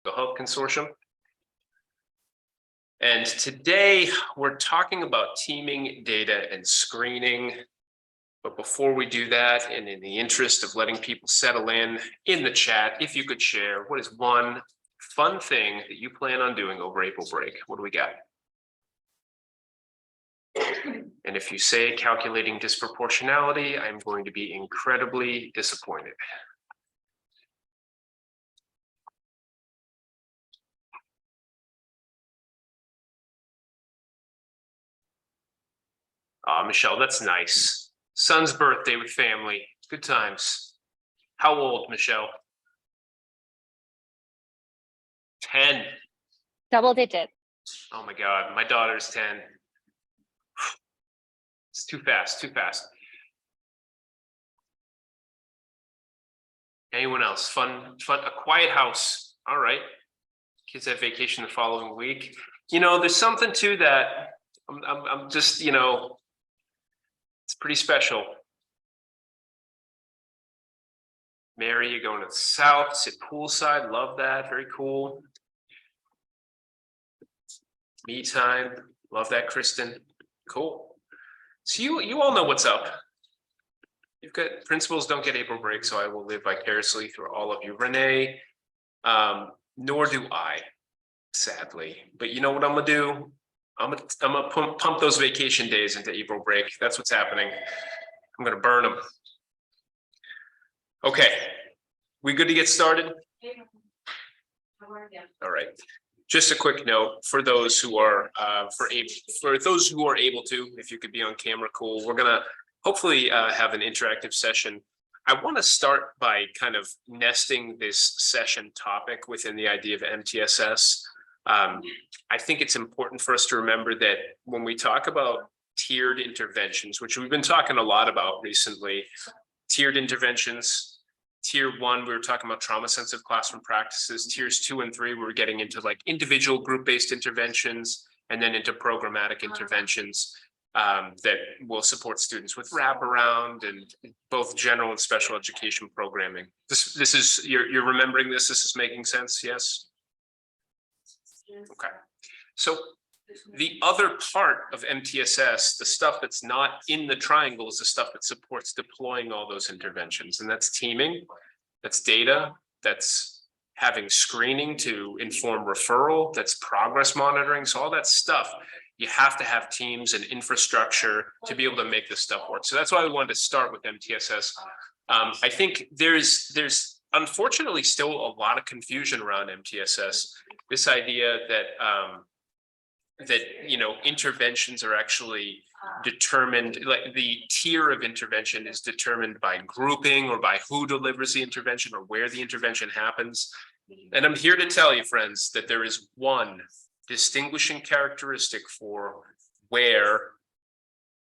Health Consortium. And today we're talking about teaming, data, and screening. But before we do that, and in the interest of letting people settle in the chat, if you could share, what is one fun thing that you plan on doing over April break? What do we got? And if you say calculating disproportionality, I'm going to be incredibly disappointed. Michelle, that's nice. Son's birthday with family. Good times. How old, Michelle? 10. Double digit. Oh my God, my daughter's 10. It's too fast, too fast. Anyone else? Fun, a quiet house. All right. Kids have vacation the following week. You know, there's something to that. I'm just, you know, it's pretty special. Mary, you're going to the south, sit poolside. Love that. Very cool. Me time. Love that, Kristen. Cool. So you all know what's up. You've got principals don't get April break, so I will live vicariously through all of you. Renee, nor do I, sadly. But you know what I'm gonna do? I'm gonna pump those vacation days into April break. That's what's happening. I'm gonna burn them. Okay, we good to get started? All right. Just a quick note for those who are able to, if you could be on camera, cool. We're gonna hopefully have an interactive session. I want to start by kind of nesting this session topic within the idea of MTSS. I think it's important for us to remember that when we talk about tiered interventions, which we've been talking a lot about recently, tiered interventions, tier 1, we were talking about trauma-sensitive classroom practices. Tiers 2 and 3, we're getting into like individual group-based interventions, and then into programmatic interventions that will support students with wraparound and both general and special education programming. This is, you're remembering this? This is making sense? Yes? Okay. So the other part of MTSS, the stuff that's not in the triangle, is the stuff that supports deploying all those interventions. And that's teaming, that's data, that's having screening to inform referral, that's progress monitoring. So all that stuff, you have to have teams and infrastructure to be able to make this stuff work. So that's why we wanted to start with MTSS. I think there's unfortunately still a lot of confusion around MTSS. This idea that you know, interventions are actually determined, like the tier of intervention is determined by grouping or by who delivers the intervention or where the intervention happens. And I'm here to tell you, friends, that there is one distinguishing characteristic for where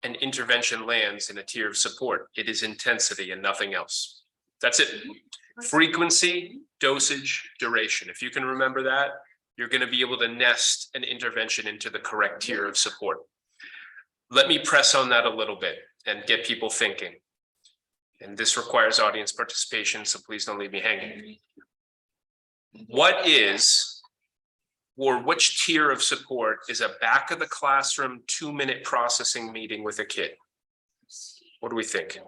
an intervention lands in a tier of support. It is intensity and nothing else. That's it. Frequency, dosage, duration. If you can remember that, you're going to be able to nest an intervention into the correct tier of support. Let me press on that a little bit and get people thinking. And this requires audience participation, so please don't leave me hanging. What is, or which tier of support is a back of the classroom 2-minute processing meeting with a kid? What do we think?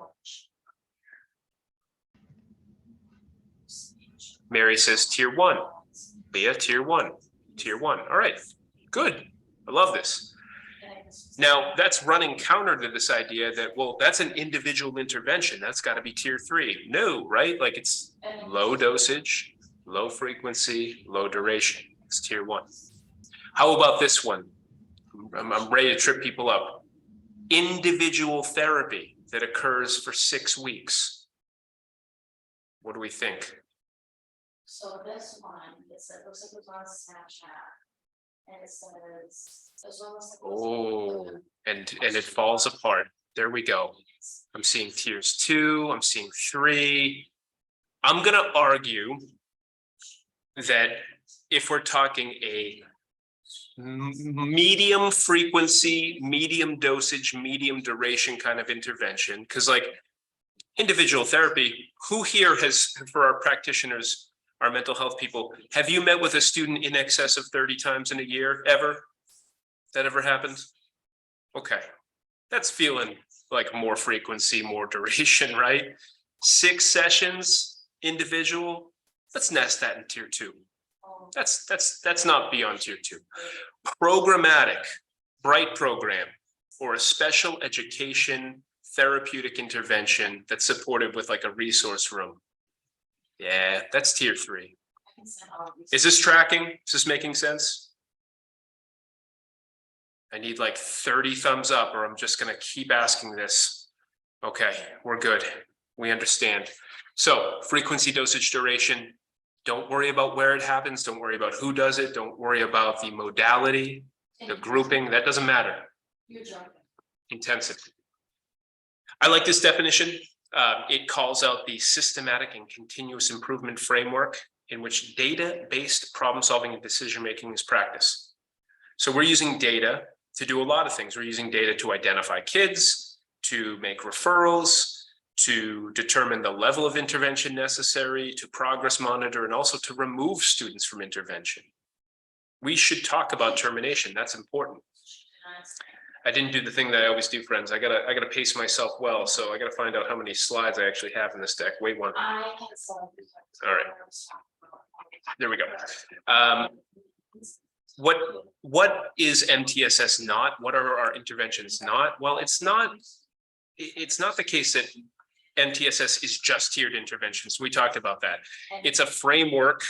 Mary says tier 1. Leah, tier 1. Tier 1. All right, good. I love this. Now, that's running counter to this idea that, well, that's an individual intervention. That's got to be tier 3. No, right? Like it's low dosage, low frequency, low duration. It's tier 1. How about this one? I'm ready to trip people up. Individual therapy that occurs for 6 weeks. What do we think? So this one, it looks like it was on Snapchat, and it says, as well as. Oh, and it falls apart. There we go. I'm seeing tiers 2. I'm seeing 3. I'm gonna argue that if we're talking a medium frequency, medium dosage, medium duration kind of intervention, because like individual therapy, who here has, for our practitioners, our mental health people. Have you met with a student in excess of 30 times in a year, ever? That ever happened? Okay, that's feeling like more frequency, more duration, right? 6 sessions, individual, let's nest that in tier 2. That's not beyond tier 2. Programmatic, bright program, or a special education therapeutic intervention that's supported with like a resource room. Yeah, that's tier 3. Is this tracking? Is this making sense? I need like 30 thumbs up, or I'm just going to keep asking this. Okay, we're good. We understand. So frequency, dosage, duration. Don't worry about where it happens. Don't worry about who does it. Don't worry about the modality, the grouping. That doesn't matter. Intensity. I like this definition. It calls out the systematic and continuous improvement framework in which data-based problem solving and decision-making is practiced. So we're using data to do a lot of things. We're using data to identify kids, to make referrals, to determine the level of intervention necessary, to progress monitor, and also to remove students from intervention. We should talk about termination. That's important. I didn't do the thing that I always do, friends. I gotta pace myself well, so I gotta find out how many slides I actually have in this deck. Wait one. All right. There we go. What is MTSS not? What are our interventions not? Well, it's not the case that MTSS is just tiered interventions. We talked about that. It's a framework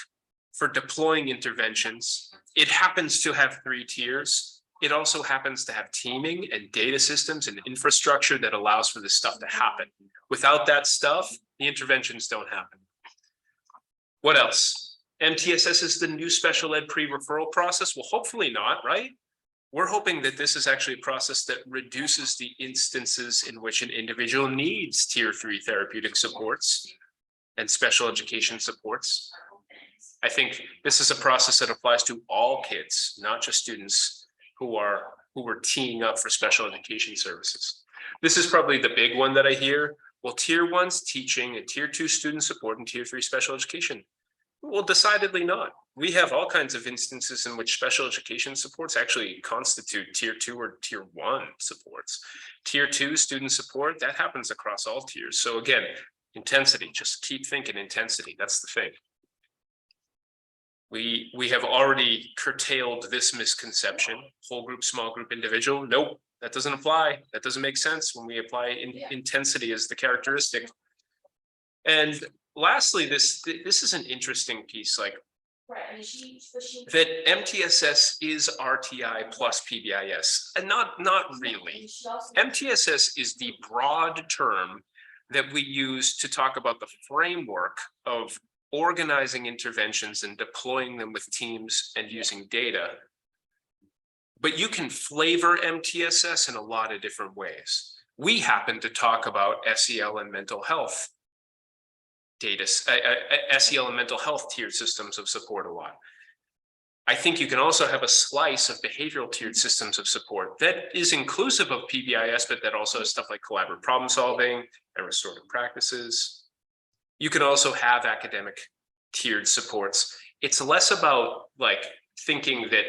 for deploying interventions. It happens to have 3 tiers. It also happens to have teaming and data systems and infrastructure that allows for this stuff to happen. Without that stuff, the interventions don't happen. What else? MTSS is the new special ed pre-referral process. Well, hopefully not, right? We're hoping that this is actually a process that reduces the instances in which an individual needs tier 3 therapeutic supports and special education supports. I think this is a process that applies to all kids, not just students who are teeing up for special education services. This is probably the big one that I hear. Well, tier 1's teaching and tier 2 student support and tier 3 special education. Well, decidedly not. We have all kinds of instances in which special education supports actually constitute tier 2 or tier 1 supports. Tier 2 student support, that happens across all tiers. So again, intensity, just keep thinking intensity. That's the thing. We have already curtailed this misconception, whole group, small group, individual. Nope, that doesn't apply. That doesn't make sense when we apply intensity as the characteristic. And lastly, this is an interesting piece, like that MTSS is RTI plus PBIS, and not really. MTSS is the broad term that we use to talk about the framework of organizing interventions and deploying them with teams and using data. But you can flavor MTSS in a lot of different ways. We happen to talk about SEL and mental health data, SEL and mental health tiered systems of support a lot. I think you can also have a slice of behavioral tiered systems of support that is inclusive of PBIS, but that also has stuff like collaborative problem solving and restorative practices. You can also have academic tiered supports. It's less about like thinking that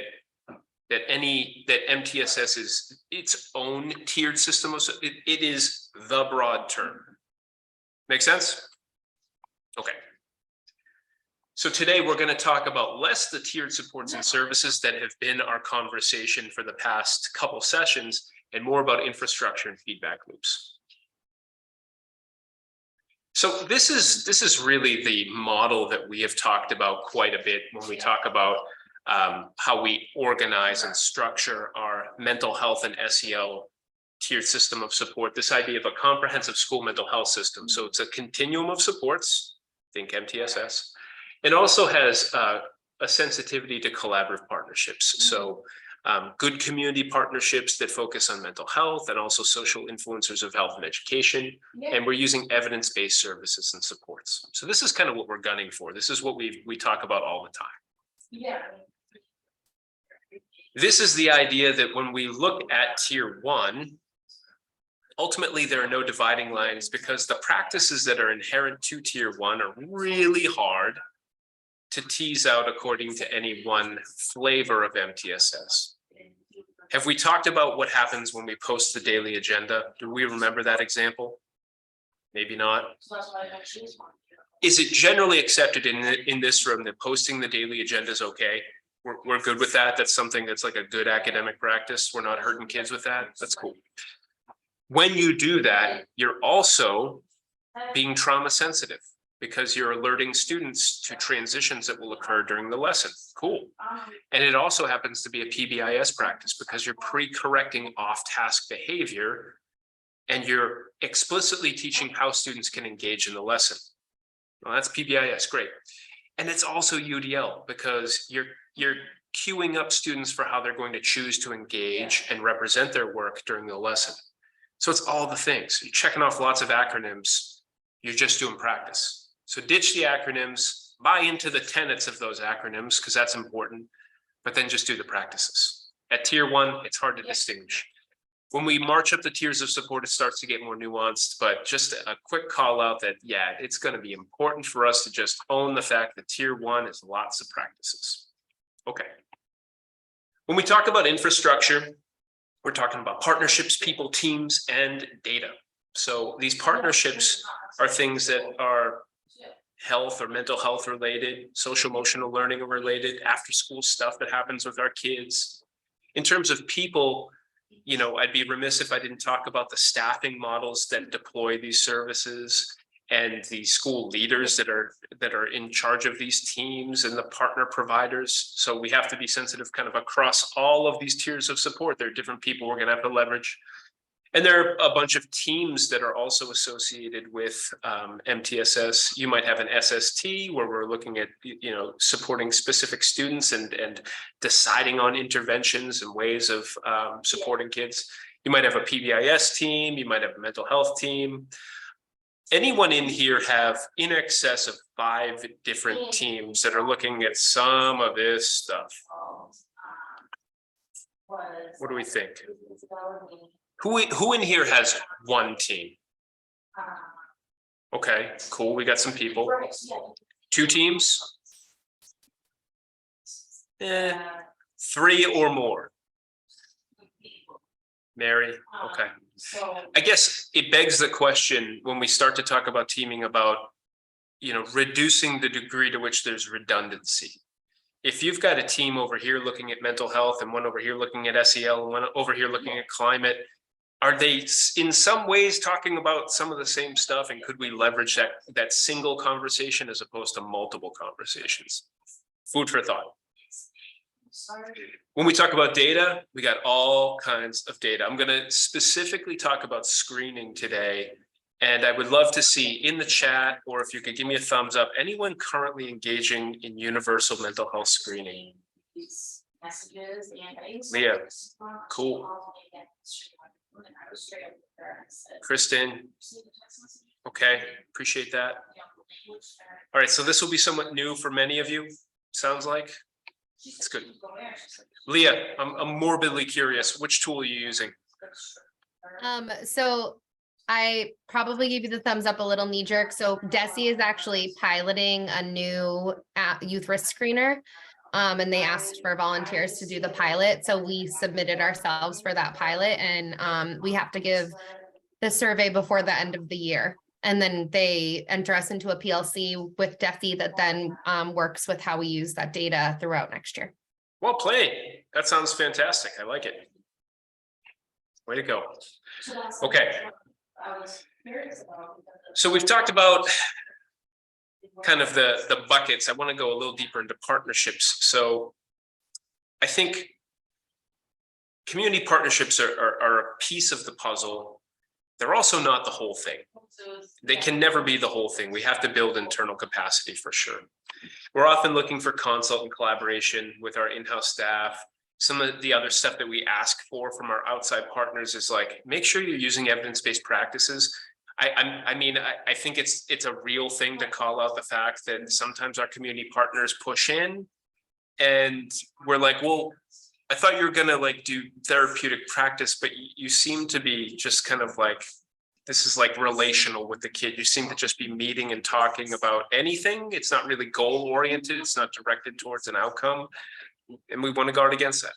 MTSS is its own tiered system. It is the broad term. Make sense? Okay. So today we're going to talk about less the tiered supports and services that have been our conversation for the past couple sessions, and more about infrastructure and feedback loops. So this is really the model that we have talked about quite a bit when we talk about how we organize and structure our mental health and SEL tiered system of support, this idea of a comprehensive school mental health system. So it's a continuum of supports, think MTSS. It also has a sensitivity to collaborative partnerships. So good community partnerships that focus on mental health and also social influencers of health and education. And we're using evidence-based services and supports. So this is kind of what we're gunning for. This is what we talk about all the time. Yeah. This is the idea that when we look at tier 1, ultimately there are no dividing lines because the practices that are inherent to tier 1 are really hard to tease out according to any one flavor of MTSS. Have we talked about what happens when we post the daily agenda? Do we remember that example? Maybe not. So that's why I choose one. Is it generally accepted in this room that posting the daily agenda is okay? We're good with that. That's something that's like a good academic practice. We're not hurting kids with that. That's cool. When you do that, you're also being trauma sensitive because you're alerting students to transitions that will occur during the lesson. Cool. And it also happens to be a PBIS practice because you're pre-correcting off-task behavior and you're explicitly teaching how students can engage in the lesson. Well, that's PBIS, great. And it's also UDL because you're queuing up students for how they're going to choose to engage and represent their work during the lesson. So it's all the things. You're checking off lots of acronyms. You're just doing practice. So ditch the acronyms, buy into the tenets of those acronyms because that's important, but then just do the practices. At tier 1, it's hard to distinguish. When we march up the tiers of support, it starts to get more nuanced, but just a quick call out that, yeah, it's going to be important for us to just own the fact that tier 1 is lots of practices. Okay. When we talk about infrastructure, we're talking about partnerships, people, teams, and data. So these partnerships are things that are health or mental health related, social emotional learning related, after school stuff that happens with our kids. In terms of people, you know, I'd be remiss if I didn't talk about the staffing models that deploy these services and the school leaders that are in charge of these teams and the partner providers. So we have to be sensitive kind of across all of these tiers of support. There are different people we're going to have to leverage. And there are a bunch of teams that are also associated with MTSS. You might have an SST where we're looking at, you know, supporting specific students and deciding on interventions and ways of supporting kids. You might have a PBIS team. You might have a mental health team. Anyone in here have in excess of 5 different teams that are looking at some of this stuff? What do we think? Who in here has one team? Okay, cool. We got some people. 2 teams? 3 or more. Mary, okay. I guess it begs the question when we start to talk about teaming about, you know, reducing the degree to which there's redundancy. If you've got a team over here looking at mental health and one over here looking at SEL and one over here looking at climate, are they in some ways talking about some of the same stuff? And could we leverage that single conversation as opposed to multiple conversations? Food for thought. When we talk about data, we got all kinds of data. I'm going to specifically talk about screening today. And I would love to see in the chat, or if you could give me a thumbs up, anyone currently engaging in universal mental health screening? Leah, cool. Kristen, okay, appreciate that. All right, so this will be somewhat new for many of you, sounds like. It's good. Leah, I'm morbidly curious, which tool are you using? So I probably gave you the thumbs up a little knee jerk. So Desi is actually piloting a new youth risk screener. And they asked for volunteers to do the pilot. So we submitted ourselves for that pilot, and we have to give the survey before the end of the year. And then they enter us into a PLC with Desi that then works with how we use that data throughout next year. Well played. That sounds fantastic. I like it. Way to go. Okay. So we've talked about kind of the buckets. I want to go a little deeper into partnerships. So I think community partnerships are a piece of the puzzle. They're also not the whole thing. They can never be the whole thing. We have to build internal capacity for sure. We're often looking for consult and collaboration with our in-house staff. Some of the other stuff that we ask for from our outside partners is like, make sure you're using evidence-based practices. I mean, I think it's a real thing to call out the fact that sometimes our community partners push in and we're like, well, I thought you were gonna like do therapeutic practice, but you seem to be just kind of like this is like relational with the kid. You seem to just be meeting and talking about anything. It's not really goal oriented. It's not directed towards an outcome. And we want to guard against that.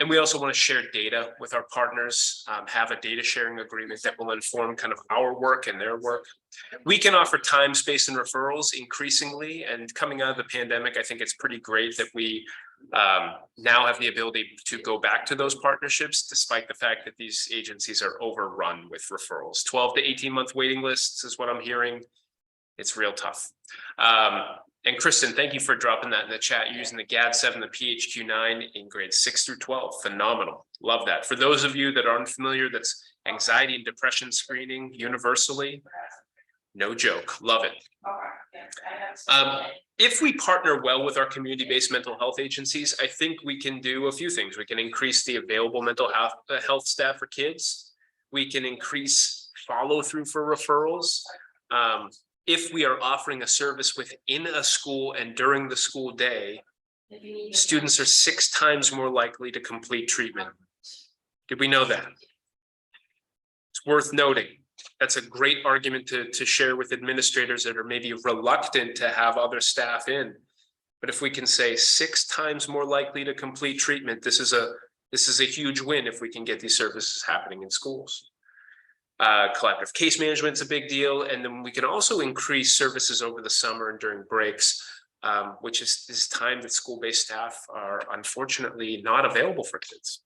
And we also want to share data with our partners, have a data sharing agreement that will inform kind of our work and their work. We can offer time, space, and referrals increasingly. And coming out of the pandemic, I think it's pretty great that we now have the ability to go back to those partnerships, despite the fact that these agencies are overrun with referrals. 12 to 18-month waiting lists is what I'm hearing. It's real tough. And Kristen, thank you for dropping that in the chat. You're using the GAD-7, the PHQ-9 in grades 6 through 12. Phenomenal. Love that. For those of you that aren't familiar, that's anxiety and depression screening universally. No joke. Love it. If we partner well with our community-based mental health agencies, I think we can do a few things. We can increase the available mental health staff for kids. We can increase follow-through for referrals. If we are offering a service within a school and during the school day, students are 6 times more likely to complete treatment. Did we know that? It's worth noting. That's a great argument to share with administrators that are maybe reluctant to have other staff in. But if we can say 6 times more likely to complete treatment, this is a huge win if we can get these services happening in schools. Collaborative case management is a big deal. And then we can also increase services over the summer and during breaks, which is time that school-based staff are unfortunately not available for kids.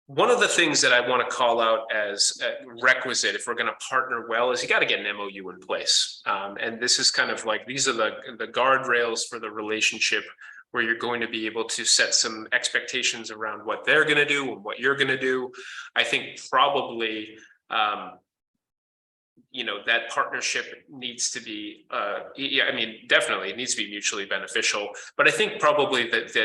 One of the things that I want to call out as a requisite if we're going to partner well is you got to get an MOU in place. And this is kind of like, these are the guardrails for the relationship where you're going to be able to set some expectations around what they're going to do and what you're going to do. I think probably, that partnership needs to be, definitely it needs to be mutually beneficial. But I think probably that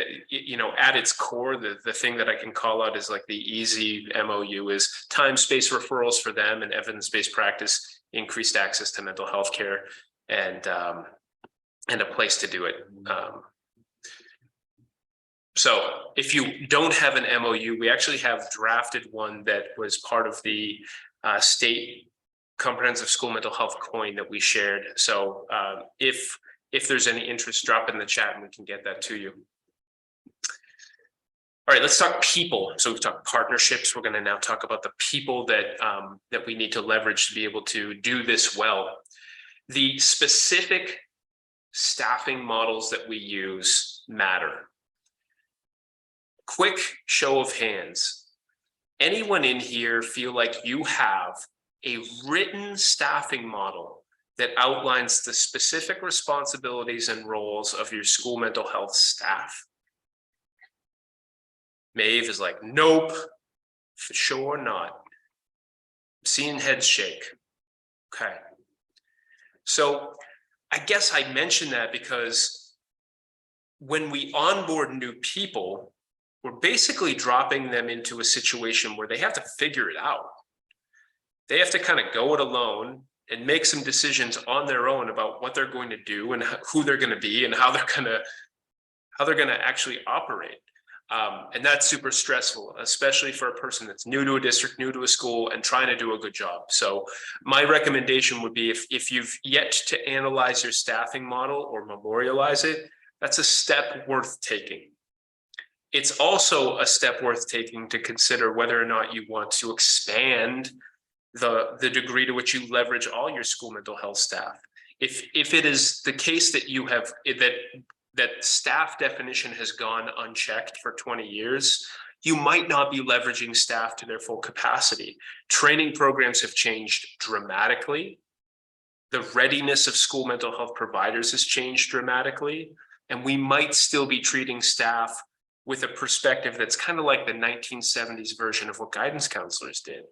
at its core, the thing that I can call out is like the easy MOU is time, space, referrals for them, and evidence-based practice, increased access to mental health care, and a place to do it. So if you don't have an MOU, we actually have drafted one that was part of the state comprehensive school mental health coin that we shared. So if there's any interest, drop in the chat and we can get that to you. All right, let's talk people. So we've talked partnerships. We're going to now talk about the people that we need to leverage to be able to do this well. The specific staffing models that we use matter. Quick show of hands. Anyone in here feel like you have a written staffing model that outlines the specific responsibilities and roles of your school mental health staff? Maeve is like, nope, for sure not. I'm seeing heads shake. Okay. So I guess I mentioned that because when we onboard new people, we're basically dropping them into a situation where they have to figure it out. They have to kind of go it alone and make some decisions on their own about what they're going to do and who they're going to be and how they're going to actually operate. And that's super stressful, especially for a person that's new to a district, new to a school, and trying to do a good job. So my recommendation would be if you've yet to analyze your staffing model or memorialize it, that's a step worth taking. It's also a step worth taking to consider whether or not you want to expand the degree to which you leverage all your school mental health staff. If it is the case that you have that staff definition has gone unchecked for 20 years, you might not be leveraging staff to their full capacity. Training programs have changed dramatically. The readiness of school mental health providers has changed dramatically, and we might still be treating staff with a perspective that's kind of like the 1970s version of what guidance counselors did.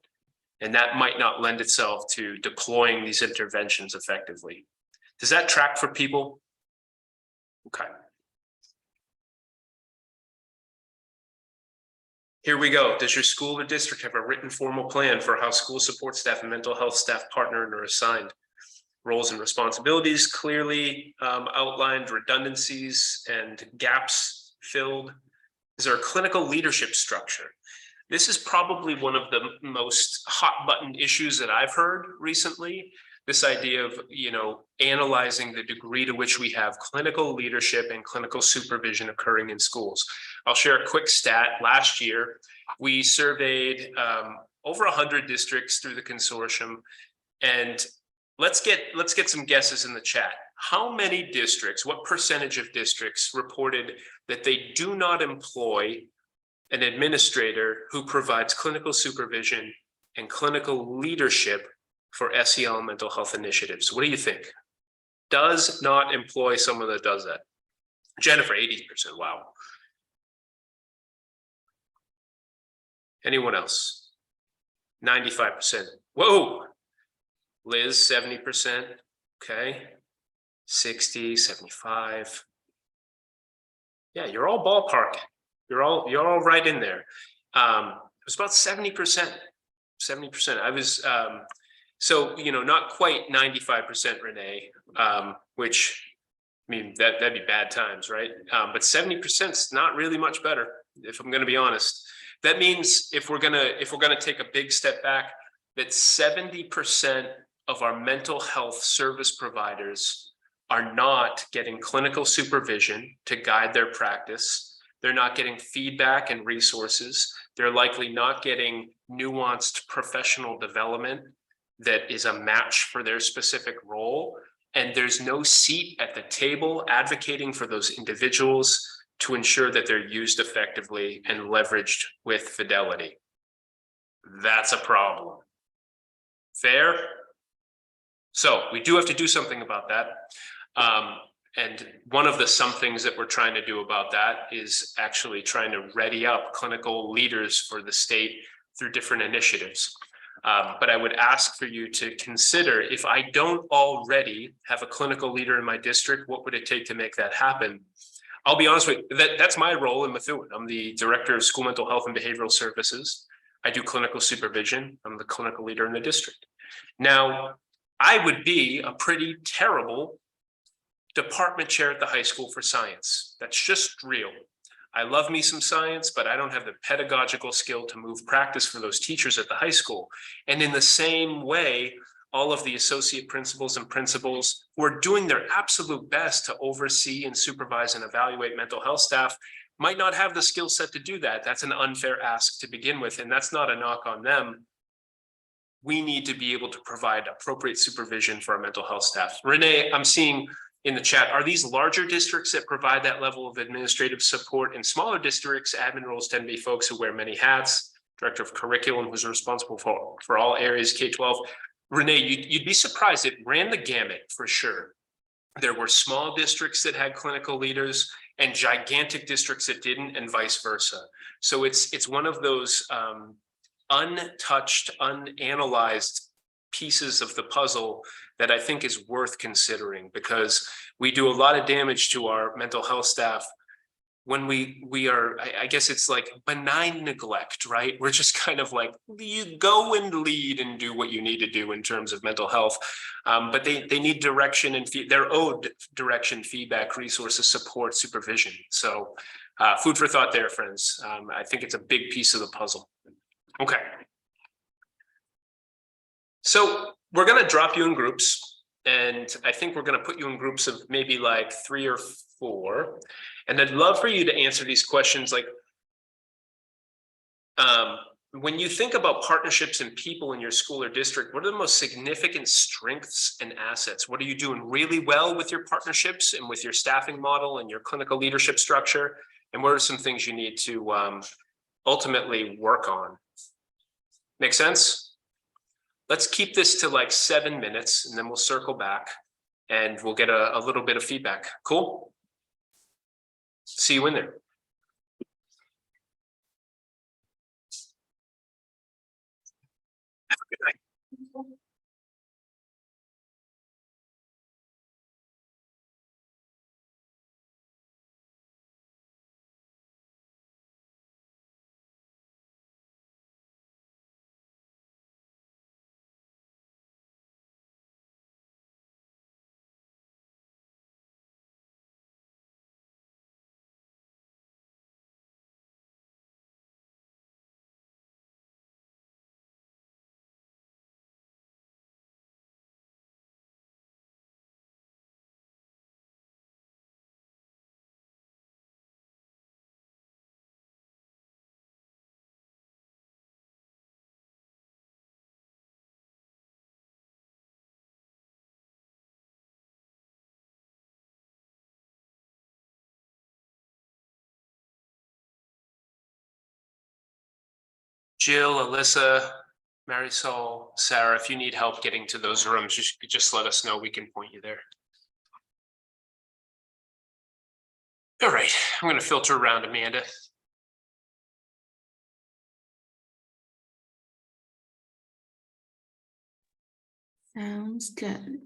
And that might not lend itself to deploying these interventions effectively. Does that track for people? Okay. Here we go. Does your school or district have a written formal plan for how school support staff and mental health staff partner and are assigned? Roles and responsibilities clearly outlined, redundancies and gaps filled. Is there a clinical leadership structure? This is probably one of the most hot button issues that I've heard recently. This idea of, analyzing the degree to which we have clinical leadership and clinical supervision occurring in schools. I'll share a quick stat. Last year, we surveyed over 100 districts through the consortium, and let's get some guesses in the chat. How many districts, what percentage of districts reported that they do not employ an administrator who provides clinical supervision and clinical leadership for SEL and mental health initiatives? What do you think? Does not employ someone that does that. Jennifer, 80%. Wow. Anyone else? 95%. Whoa. Liz, 70%. Okay. 60, 75. Yeah, you're all ballpark. You're all right in there. It was about 70%. 70%. I was so not quite 95%, Renee, which I mean that'd be bad times, right? But 70% is not really much better, if I'm going to be honest. That means if we're gonna take a big step back, that 70% of our mental health service providers are not getting clinical supervision to guide their practice. They're not getting feedback and resources. They're likely not getting nuanced professional development that is a match for their specific role. And there's no seat at the table advocating for those individuals to ensure that they're used effectively and leveraged with fidelity. That's a problem. Fair? So we do have to do something about that. And one of the somethings that we're trying to do about that is actually trying to ready up clinical leaders for the state through different initiatives. But I would ask for you to consider, if I don't already have a clinical leader in my district, what would it take to make that happen? I'll be honest with you, that's my role in Methuen. I'm the director of school mental health and behavioral services. I do clinical supervision. I'm the clinical leader in the district. Now, I would be a pretty terrible department chair at the high school for science. That's just real. I love me some science, but I don't have the pedagogical skill to move practice for those teachers at the high school. And in the same way, all of the associate principals and principals who are doing their absolute best to oversee and supervise and evaluate mental health staff might not have the skill set to do that. That's an unfair ask to begin with, and that's not a knock on them. We need to be able to provide appropriate supervision for our mental health staff. Renee, I'm seeing in the chat, are these larger districts that provide that level of administrative support? In smaller districts, admin roles tend to be folks who wear many hats. Director of curriculum, who's responsible for all areas K-12. Renee, you'd be surprised. It ran the gamut for sure. There were small districts that had clinical leaders and gigantic districts that didn't, and vice versa. So it's one of those untouched, unanalyzed pieces of the puzzle that I think is worth considering, because we do a lot of damage to our mental health staff when we are, I guess it's like benign neglect, right? We're just kind of like, you go and lead and do what you need to do in terms of mental health. But they need direction and they're owed direction, feedback, resources, support, supervision. So food for thought there, friends. I think it's a big piece of the puzzle. Okay. So we're going to drop you in groups, and I think we're going to put you in groups of maybe like 3 or 4. And I'd love for you to answer these questions. Like, when you think about partnerships and people in your school or district, what are the most significant strengths and assets? What are you doing really well with your partnerships and with your staffing model and your clinical leadership structure? And what are some things you need to ultimately work on? Make sense? Let's keep this to like 7 minutes, and then we'll circle back and we'll get a little bit of feedback. Cool? See you in there. Have a good night. Jill, Alyssa, Marisol, Sarah, if you need help getting to those rooms, just let us know. We can point you there. All right, I'm going to filter around Amanda. Sounds good.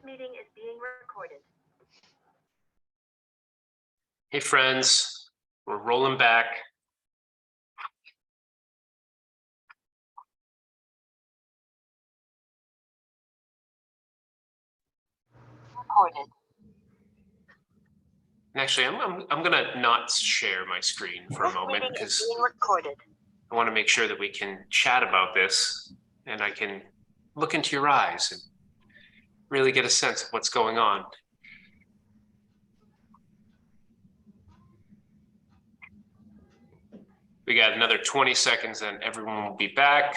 meeting is being recorded. Hey friends, we're rolling back. Recorded. Actually, I'm gonna not share my screen for a moment Meeting is because being recorded. I want to make sure that we can chat about this and I can look into your eyes and really get a sense of what's going on. We got another 20 seconds and everyone will be back.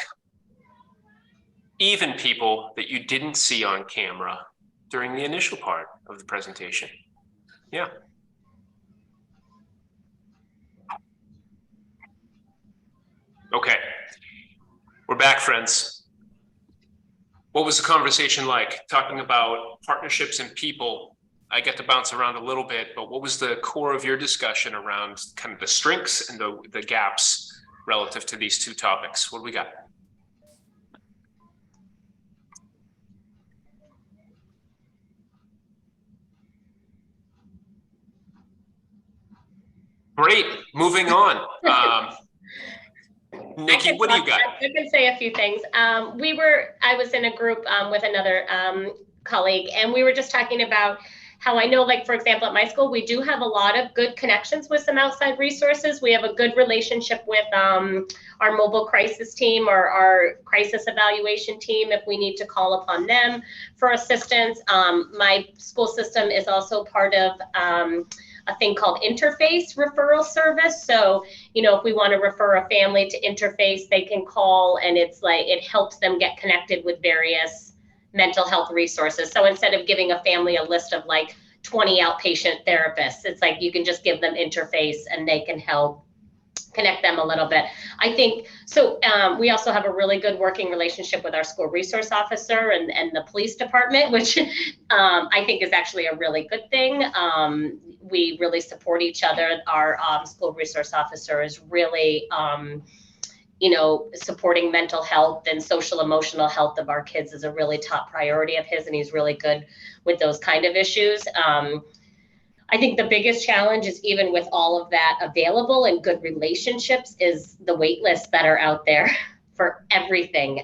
Even people that you didn't see on camera during the initial part of the presentation. Yeah. Okay, we're back, friends. What was the conversation like? Talking about partnerships and people. I get to bounce around a little bit, but what was the core of your discussion around kind of the strengths and the gaps relative to these two topics? What do we got? Great, moving on. Nikki, what do you got? I can say a few things. I was in a group with another colleague, and we were just talking about how I know, like, for example, at my school, we do have a lot of good connections with some outside resources. We have a good relationship with our mobile crisis team or our crisis evaluation team if we need to call upon them for assistance. My school system is also part of a thing called Interface referral service. So, you know, if we want to refer a family to Interface, they can call, and it's like, it helps them get connected with various mental health resources. So instead of giving a family a list of like 20 outpatient therapists, it's like you can just give them Interface and they can help connect them a little bit. I think so. We also have a really good working relationship with our school resource officer and the police department, which I think is actually a really good thing. We really support each other. Our school resource officer is really you know, supporting mental health and social emotional health of our kids is a really top priority of his, and he's really good with those kind of issues. I think the biggest challenge is, even with all of that available and good relationships, is the wait lists that are out there for everything.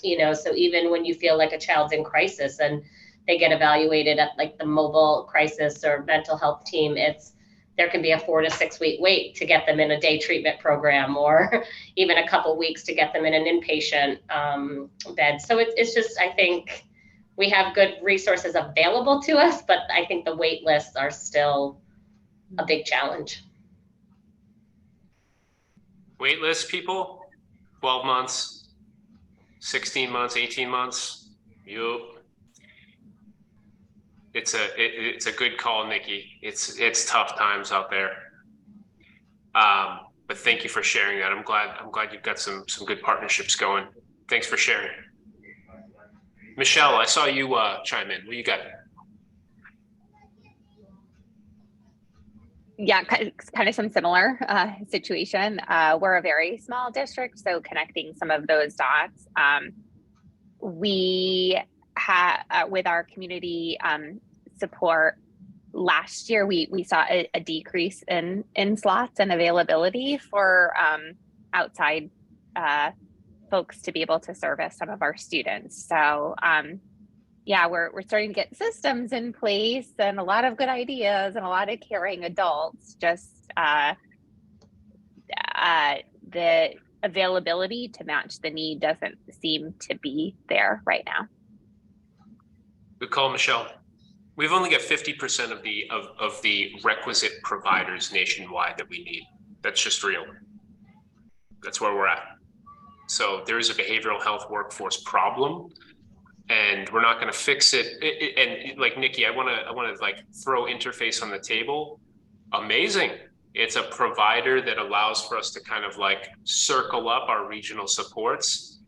You know, so even when you feel like a child's in crisis and they get evaluated at like the mobile crisis or mental health team, there can be a 4 to 6 week wait to get them in a day treatment program, or even a couple weeks to get them in an inpatient bed. So it's just, I think we have good resources available to us, but I think the wait lists are still a big challenge. Wait list people, 12 months, 16 months, 18 months. Yup. It's a good call, Nikki. It's tough times out there. But thank you for sharing that. I'm glad you've got some good partnerships going. Thanks for sharing. Michelle, I saw you chime in. What you got? Yeah, kind of some similar situation. We're a very small district, so connecting some of those dots. We had with our community support last year, we saw a decrease in slots and availability for outside folks to be able to service some of our students. So yeah, we're starting to get systems in place and a lot of good ideas and a lot of caring adults. Just the availability to match the need doesn't seem to be there right now. Good call, Michelle. We've only got 50% of the requisite providers nationwide that we need. That's just real. That's where we're at. So there is a behavioral health workforce problem, and we're not going to fix it. And like Nikki, I want to like throw Interface on the table. Amazing. It's a provider that allows for us to kind of like circle up our regional supports,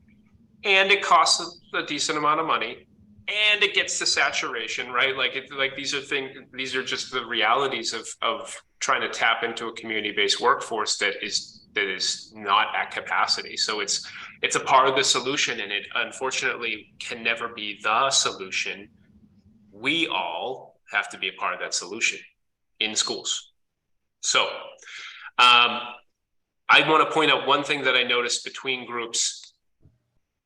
and it costs a decent amount of money, and it gets to saturation, right? Like these are just the realities of trying to tap into a community-based workforce that is not at capacity. So it's a part of the solution, and it unfortunately can never be the solution. we all have to be a part of that solution in schools. So I want to point out one thing that I noticed between groups.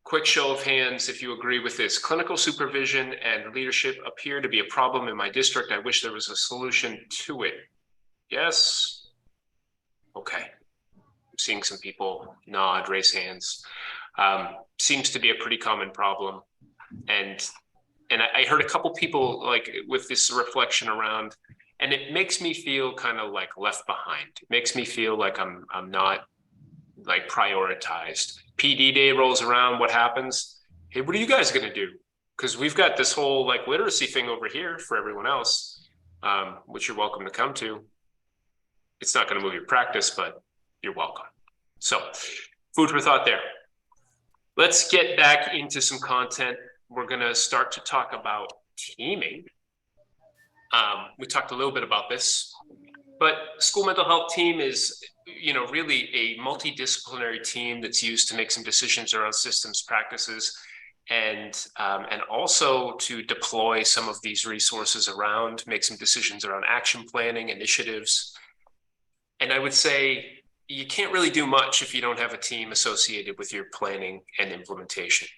Quick show of hands if you agree with this. Clinical supervision and leadership appear to be a problem in my district. I wish there was a solution to it. Yes. Okay. I'm seeing some people nod, raise hands. Seems to be a pretty common problem. And I heard a couple people like with this reflection around, and it makes me feel kind of like left behind. It makes me feel like I'm not like prioritized. PD day rolls around, what happens? Hey, what are you guys gonna do? Because we've got this whole like literacy thing over here for everyone else, which you're welcome to come to. It's not gonna move your practice, but you're welcome. So food for thought there. Let's get back into some content. We're gonna start to talk about teaming. We talked a little bit about this, but school mental health team is, you know, really a multidisciplinary team that's used to make some decisions around systems, practices, and also to deploy some of these resources around, make some decisions around action planning, initiatives. And I would say you can't really do much if you don't have a team associated with your planning and implementation.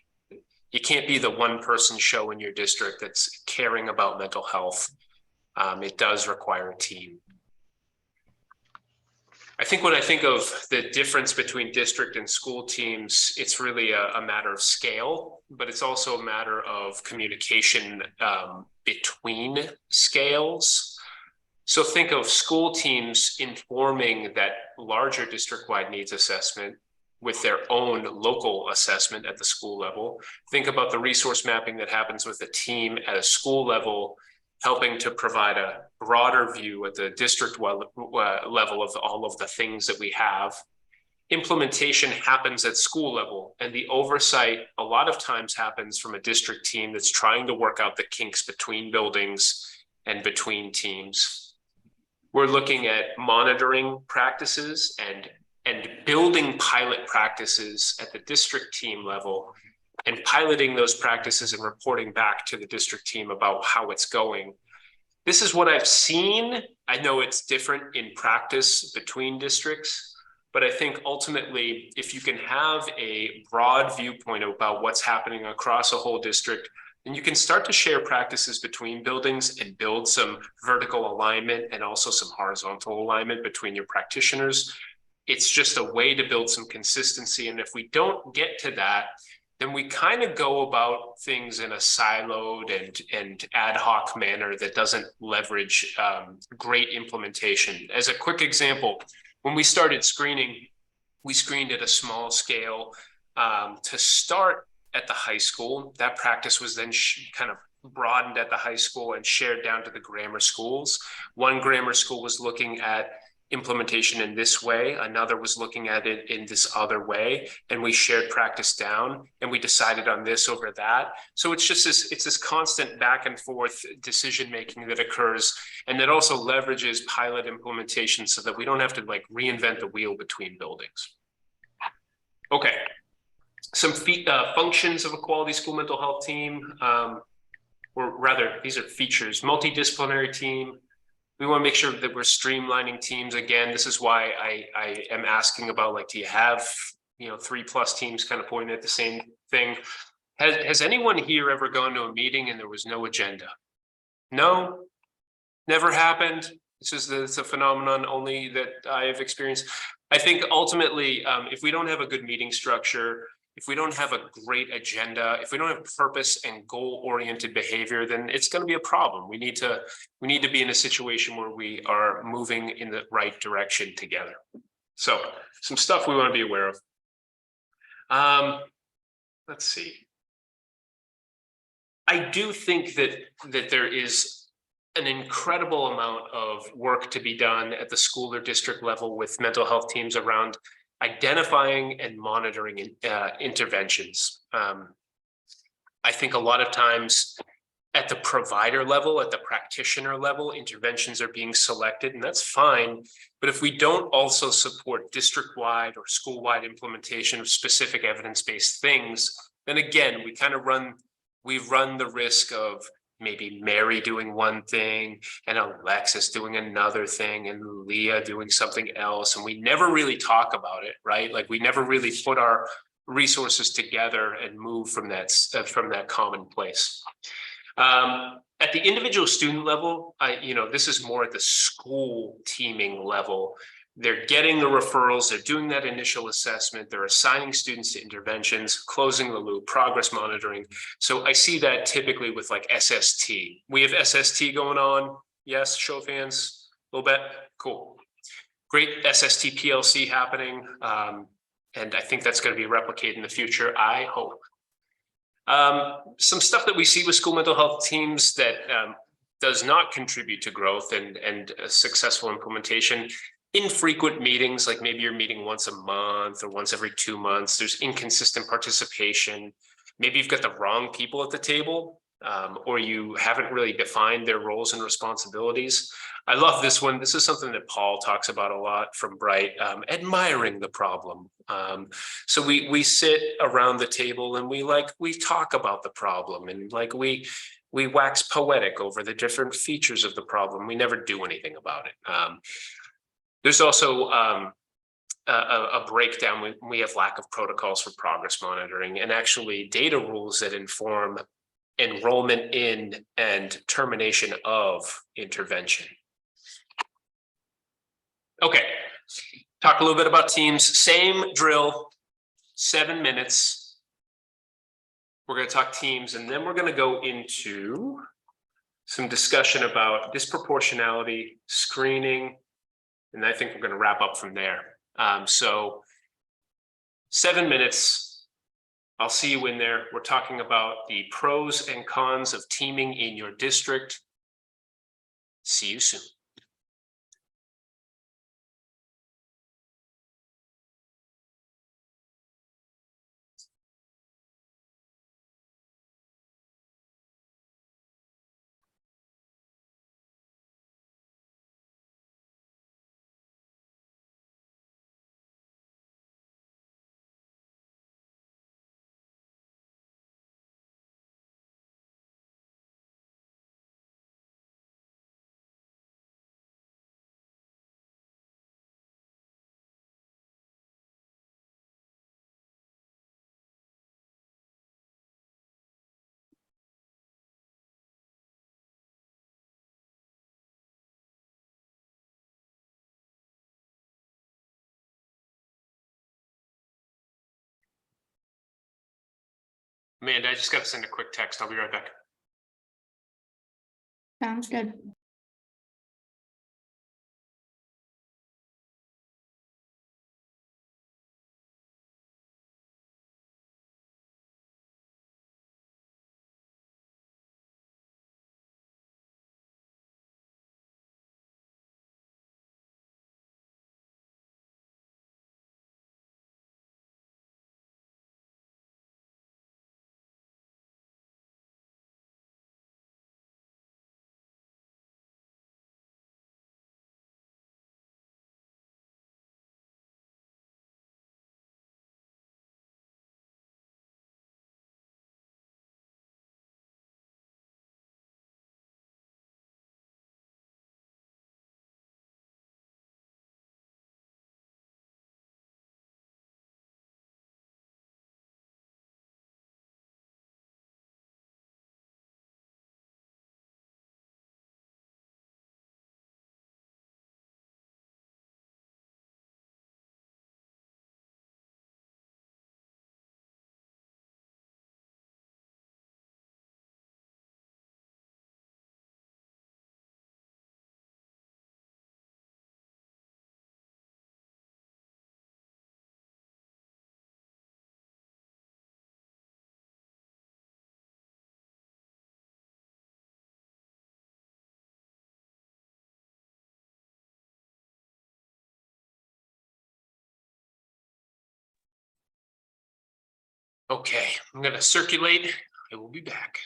You can't be the one person show in your district that's caring about mental health. It does require a team. I think when I think of the difference between district and school teams, it's really a matter of scale, but it's also a matter of communication between scales. So think of school teams informing that larger district-wide needs assessment with their own local assessment at the school level. Think about the resource mapping that happens with a team at a school level, helping to provide a broader view at the district level of all of the things that we have. Implementation happens at school level, and the oversight a lot of times happens from a district team that's trying to work out the kinks between buildings and between teams. We're looking at monitoring practices and building pilot practices at the district team level, and piloting those practices and reporting back to the district team about how it's going. This is what I've seen. I know it's different in practice between districts, but I think ultimately, if you can have a broad viewpoint about what's happening across a whole district, then you can start to share practices between buildings and build some vertical alignment and also some horizontal alignment between your practitioners. It's just a way to build some consistency. And if we don't get to that, then we kind of go about things in a siloed and ad hoc manner that doesn't leverage great implementation. As a quick example, when we started screening, we screened at a small scale to start at the high school. That practice was then kind of broadened at the high school and shared down to the grammar schools. One grammar school was looking at implementation in this way, another was looking at it in this other way, and we shared practice down and we decided on this over that. So it's just this constant back and forth decision making that occurs, and that also leverages pilot implementation so that we don't have to like reinvent the wheel between buildings. Okay, some functions of a quality school mental health team, or rather these are features. Multidisciplinary team. We want to make sure that we're streamlining teams. Again, this is why I am asking about, like, do you have, 3+ teams kind of pointing at the same thing? Has anyone here ever gone to a meeting and there was no agenda? No, never happened. It's a phenomenon only that I have experienced. I think ultimately, if we don't have a good meeting structure, if we don't have a great agenda, if we don't have purpose and goal-oriented behavior, then it's going to be a problem. We need to be in a situation where we are moving in the right direction together. So some stuff we want to be aware of. Let's see. I do think that there is an incredible amount of work to be done at the school or district level with mental health teams around identifying and monitoring interventions. I think a lot of times at the provider level, at the practitioner level, interventions are being selected, and that's fine. But if we don't also support district-wide or school-wide implementation of specific evidence-based things, then again, we run the risk of maybe Mary doing one thing and Alexis doing another thing and Leah doing something else. And we never really talk about it, right? Like we never really put our resources together and move from that common place. At the individual student level, this is more at the school teaming level. They're getting the referrals, they're doing that initial assessment, they're assigning students to interventions, closing the loop, progress monitoring. So I see that typically with like SST. We have SST going on. Yes, show of hands, a little bit. Cool. Great SST PLC happening. And I think that's going to be replicated in the future, I hope. Some stuff that we see with school mental health teams that does not contribute to growth and successful implementation. Infrequent meetings, like maybe you're meeting once a month or once every 2 months. There's inconsistent participation. Maybe you've got the wrong people at the table, or you haven't really defined their roles and responsibilities. I love this one. This is something that Paul talks about a lot from Bright, admiring the problem. So we sit around the table and we talk about the problem, and like we wax poetic over the different features of the problem. We never do anything about it. There's also a breakdown. We have lack of protocols for progress monitoring and actually data rules that inform enrollment in and termination of intervention. Okay, talk a little bit about teams. Same drill, 7 minutes. We're going to talk teams, and then we're going to go into some discussion about disproportionality, screening, and I think we're going to wrap up from there. So 7 minutes, I'll see you in there. We're talking about the pros and cons of teaming in your district. See you soon. Amanda, I just got to send a quick text. I'll be right back. Sounds good. Okay, I'm going to circulate. I will be back.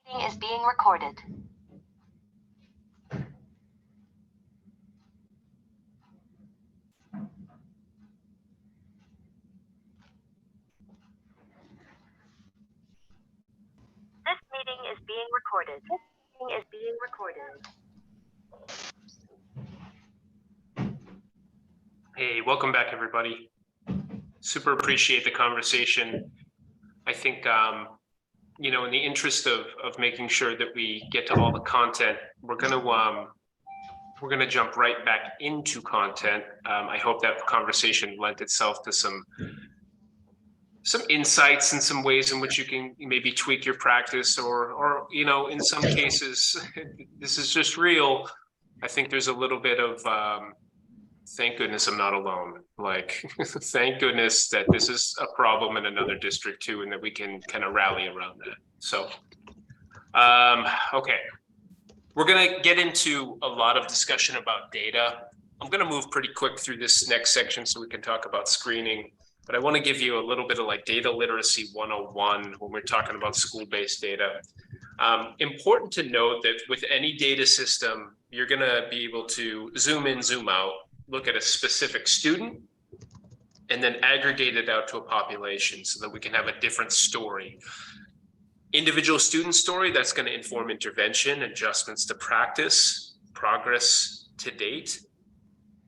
Meeting is being recorded. This meeting is being recorded. This meeting is being recorded. Hey, welcome back, everybody. Super appreciate the conversation. I think, you know, in the interest of making sure that we get to all the content, we're gonna jump right back into content. I hope that conversation lent itself to some insights and some ways in which you can maybe tweak your practice, or you know, in some cases, this is just real. I think there's a little bit of thank goodness I'm not alone. Like, thank goodness that this is a problem in another district too, and that we can kind of rally around that. So, okay, we're gonna get into a lot of discussion about data. I'm gonna move pretty quick through this next section so we can talk about screening. But I want to give you a little bit of like data literacy 101 when we're talking about school-based data. Important to note that with any data system, you're going to be able to zoom in, zoom out, look at a specific student, and then aggregate it out to a population so that we can have a different story. Individual student story, that's going to inform intervention, adjustments to practice, progress to date.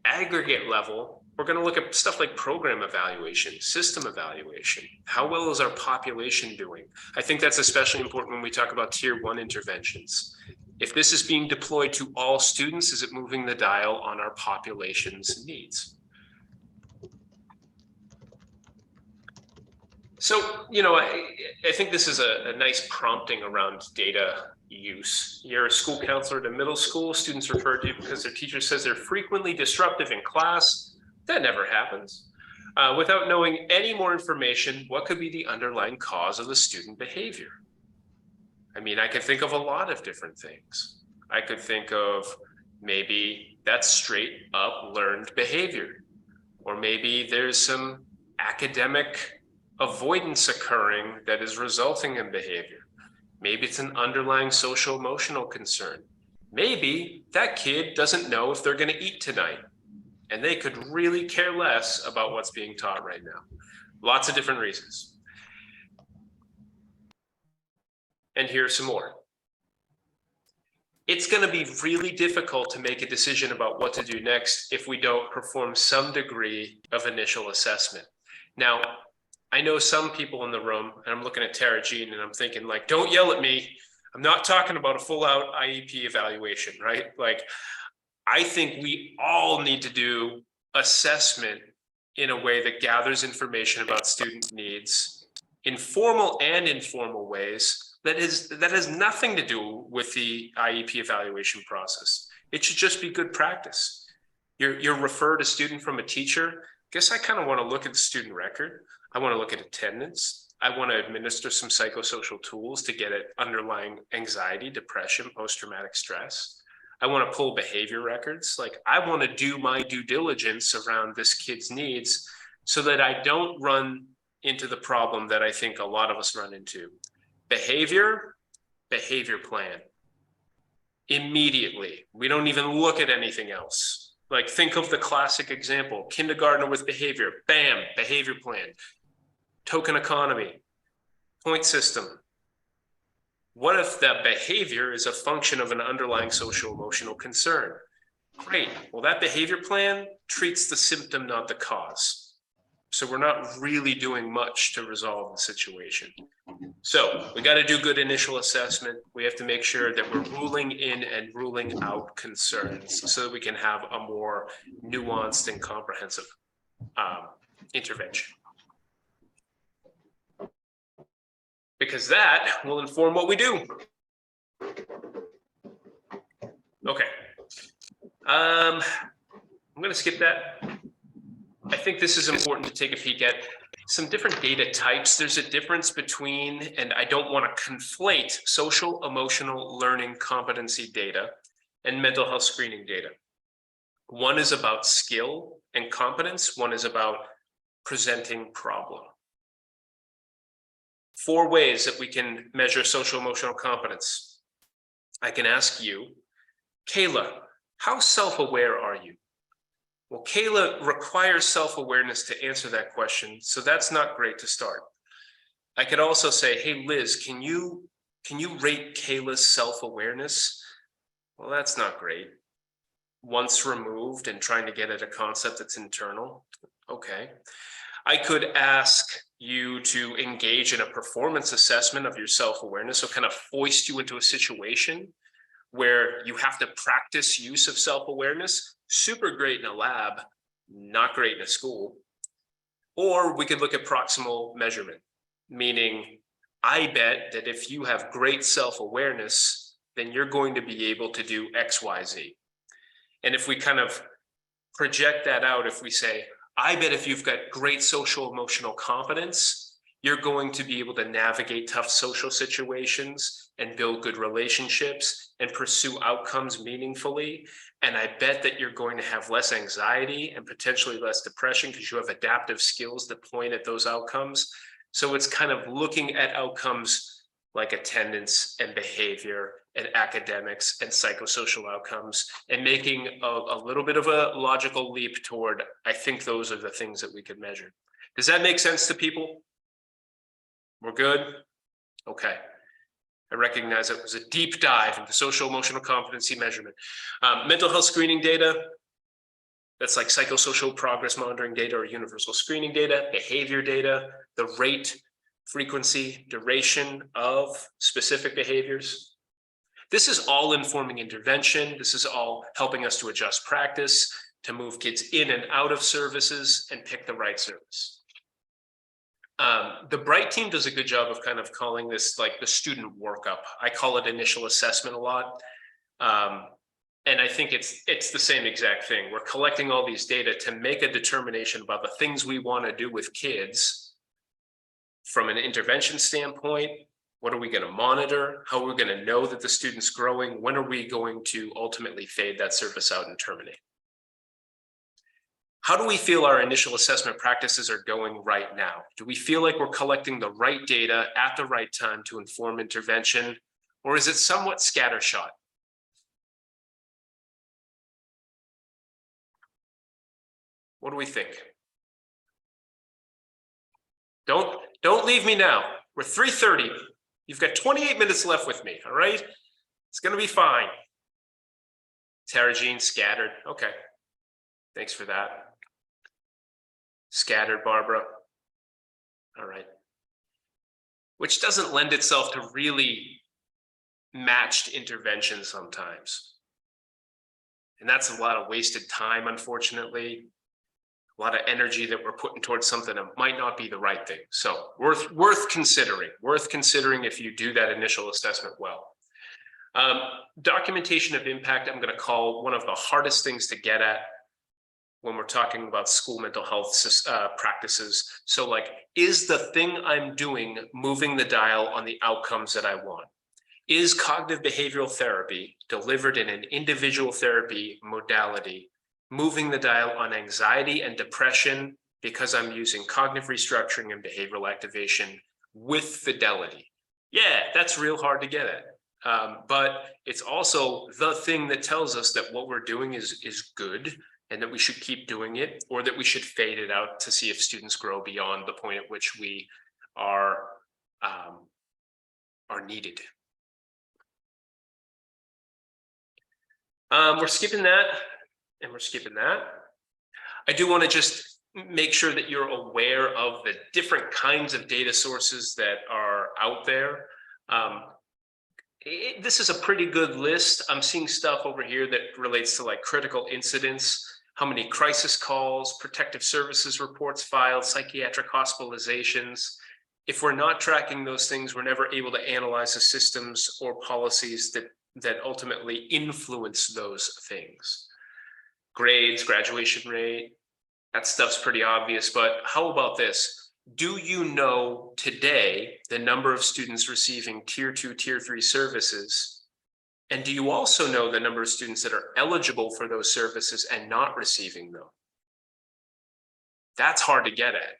Aggregate level, we're going to look at stuff like program evaluation, system evaluation. How well is our population doing? I think that's especially important when we talk about tier 1 interventions. If this is being deployed to all students, is it moving the dial on our population's needs? So, you know, I think this is a nice prompting around data use. You're a school counselor at a middle school, students refer to you because their teacher says they're frequently disruptive in class. That never happens. Without knowing any more information, what could be the underlying cause of the student behavior? I mean, I could think of a lot of different things. I could think of maybe that's straight up learned behavior, or maybe there's some academic avoidance occurring that is resulting in behavior. Maybe it's an underlying social emotional concern. Maybe that kid doesn't know if they're going to eat tonight, and they could really care less about what's being taught right now. Lots of different reasons. And here's some more. It's going to be really difficult to make a decision about what to do next if we don't perform some degree of initial assessment. Now, I know some people in the room, and I'm looking at Tara Jean, and I'm thinking like, don't yell at me. I'm not talking about a full out IEP evaluation, right? Like, I think we all need to do assessment in a way that gathers information about student needs in formal and informal ways that has nothing to do with the IEP evaluation process. It should just be good practice. You're referred a student from a teacher. Guess I kind of want to look at the student record. I want to look at attendance. I want to administer some psychosocial tools to get at underlying anxiety, depression, post-traumatic stress. I want to pull behavior records. Like, I want to do my due diligence around this kid's needs so that I don't run into the problem that I think a lot of us run into. Behavior plan. Immediately. We don't even look at anything else. Like, think of the classic example, kindergartner with behavior, bam, behavior plan. Token economy, point system. What if that behavior is a function of an underlying social emotional concern? Great. Well, that behavior plan treats the symptom, not the cause. So we're not really doing much to resolve the situation. So we got to do good initial assessment. We have to make sure that we're ruling in and ruling out concerns so that we can have a more nuanced and comprehensive intervention. Because that will inform what we do. Okay. I'm going to skip that. I think this is important to take a peek at some different data types. There's a difference between, and I don't want to conflate, social emotional learning competency data and mental health screening data. One is about skill and competence. One is about presenting problem. 4 ways that we can measure social emotional competence. I can ask you, Kayla, how self-aware are you? Well, Kayla requires self-awareness to answer that question, so that's not great to start. I could also say, hey, Liz, can you rate Kayla's self-awareness? Well, that's not great. Once removed and trying to get at a concept that's internal. Okay. I could ask you to engage in a performance assessment of your self-awareness, so kind of foist you into a situation where you have to practice use of self-awareness. Super great in a lab, not great in a school. Or we could look at proximal measurement, meaning I bet that if you have great self-awareness, then you're going to be able to do X, Y, Z. And if we kind of project that out, if we say, I bet if you've got great social emotional competence, you're going to be able to navigate tough social situations and build good relationships and pursue outcomes meaningfully. And I bet that you're going to have less anxiety and potentially less depression because you have adaptive skills that point at those outcomes. So it's kind of looking at outcomes like attendance and behavior and academics and psychosocial outcomes and making a little bit of a logical leap toward, I think those are the things that we could measure. Does that make sense to people? We're good? Okay. I recognize it was a deep dive into social emotional competency measurement. Mental health screening data, that's like psychosocial progress monitoring data or universal screening data, behavior data, the rate, frequency, duration of specific behaviors. This is all informing intervention. This is all helping us to adjust practice, to move kids in and out of services and pick the right service. The Bright team does a good job of kind of calling this like the student workup. I call it initial assessment a lot. And I think it's the same exact thing. We're collecting all these data to make a determination about the things we want to do with kids from an intervention standpoint. What are we going to monitor? How are we going to know that the student's growing? When are we going to ultimately fade that service out and terminate? How do we feel our initial assessment practices are going right now? Do we feel like we're collecting the right data at the right time to inform intervention, or is it somewhat scattershot? What do we think? Don't leave me now. We're 3:30. You've got 28 minutes left with me, all right? It's gonna be fine. Tara Jean, scattered, okay. Thanks for that. Scattered, Barbara. All right. Which doesn't lend itself to really matched intervention sometimes. And that's a lot of wasted time, unfortunately. A lot of energy that we're putting towards something that might not be the right thing. So worth considering if you do that initial assessment well. Documentation of impact, I'm going to call one of the hardest things to get at when we're talking about school mental health practices. So like, is the thing I'm doing moving the dial on the outcomes that I want? Is cognitive behavioral therapy delivered in an individual therapy modality moving the dial on anxiety and depression because I'm using cognitive restructuring and behavioral activation with fidelity? Yeah, that's real hard to get at. But it's also the thing that tells us that what we're doing is good and that we should keep doing it, or that we should fade it out to see if students grow beyond the point at which we are needed. We're skipping that, and we're skipping that. I do want to just make sure that you're aware of the different kinds of data sources that are out there. This is a pretty good list. I'm seeing stuff over here that relates to like critical incidents, how many crisis calls, protective services reports filed, psychiatric hospitalizations. If we're not tracking those things, we're never able to analyze the systems or policies that ultimately influence those things. Grades, graduation rate, that stuff's pretty obvious, but how about this? Do you know today the number of students receiving tier 2, tier 3 services? And do you also know the number of students that are eligible for those services and not receiving them? That's hard to get at.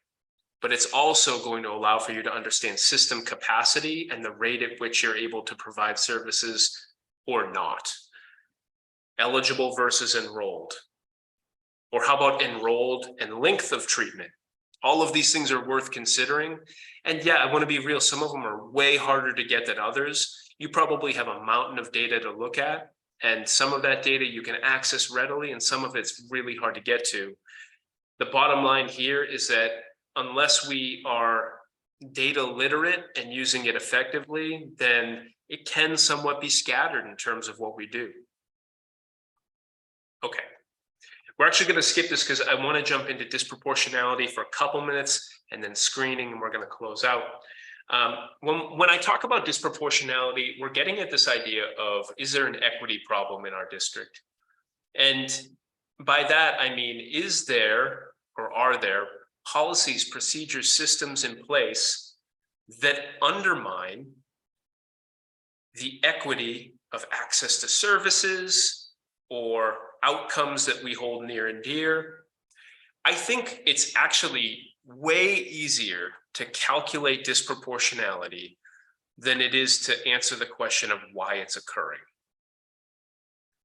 but it's also going to allow for you to understand system capacity and the rate at which you're able to provide services or not. Eligible versus enrolled. Or how about enrolled and length of treatment? All of these things are worth considering. And yeah, I want to be real. Some of them are way harder to get than others. You probably have a mountain of data to look at, and some of that data you can access readily, and some of it's really hard to get to. The bottom line here is that unless we are data literate and using it effectively, then it can somewhat be scattered in terms of what we do. Okay. We're actually going to skip this because I want to jump into disproportionality for a couple minutes and then screening, and we're going to close out. When I talk about disproportionality, we're getting at this idea of, is there an equity problem in our district? And by that, I mean, is there or are there policies, procedures, systems in place that undermine the equity of access to services or outcomes that we hold near and dear? I think it's actually way easier to calculate disproportionality than it is to answer the question of why it's occurring.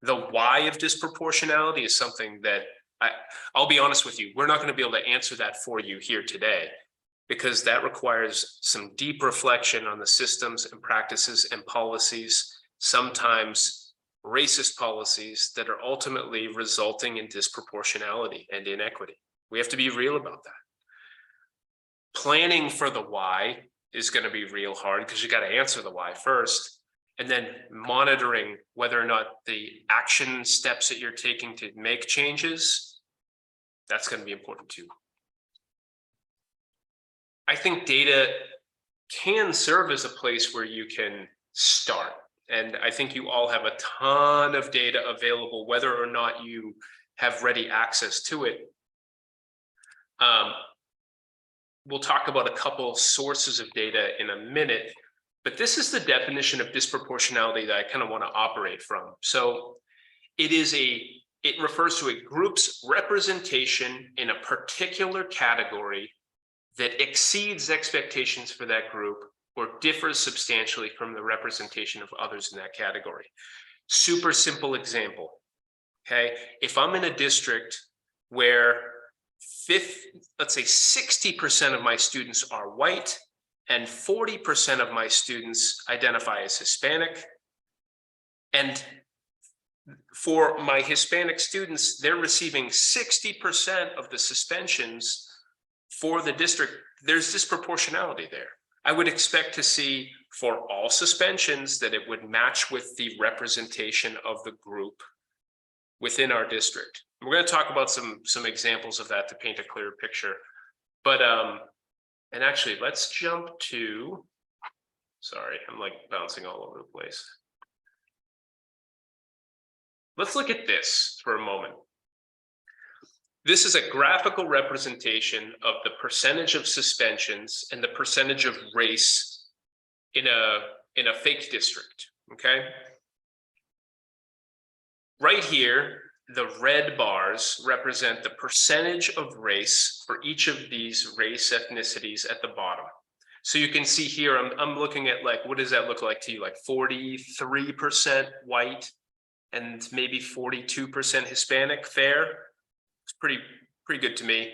The why of disproportionality is something that I'll be honest with you, we're not going to be able to answer that for you here today, because that requires some deep reflection on the systems and practices and policies, sometimes racist policies, that are ultimately resulting in disproportionality and inequity. We have to be real about that. Planning for the why is going to be real hard because you got to answer the why first, and then monitoring whether or not the action steps that you're taking to make changes, that's going to be important too. I think data can serve as a place where you can start. And I think you all have a ton of data available, whether or not you have ready access to it. We'll talk about a couple sources of data in a minute, but this is the definition of disproportionality that I kind of want to operate from. So it refers to a group's representation in a particular category that exceeds expectations for that group or differs substantially from the representation of others in that category. Super simple example, okay? If I'm in a district where let's say 60% of my students are white and 40% of my students identify as Hispanic, and for my Hispanic students, they're receiving 60% of the suspensions for the district, there's disproportionality there. I would expect to see for all suspensions that it would match with the representation of the group within our district. We're going to talk about some examples of that to paint a clearer picture. But and actually, let's jump to, sorry, I'm like bouncing all over the place. Let's look at this for a moment. This is a graphical representation of the percentage of suspensions and the percentage of race in a fake district, okay? Right here, the red bars represent the percentage of race for each of these race ethnicities at the bottom. So you can see here, I'm looking at, like, what does that look like to you? Like 43% white and maybe 42% Hispanic, fair? It's pretty good to me.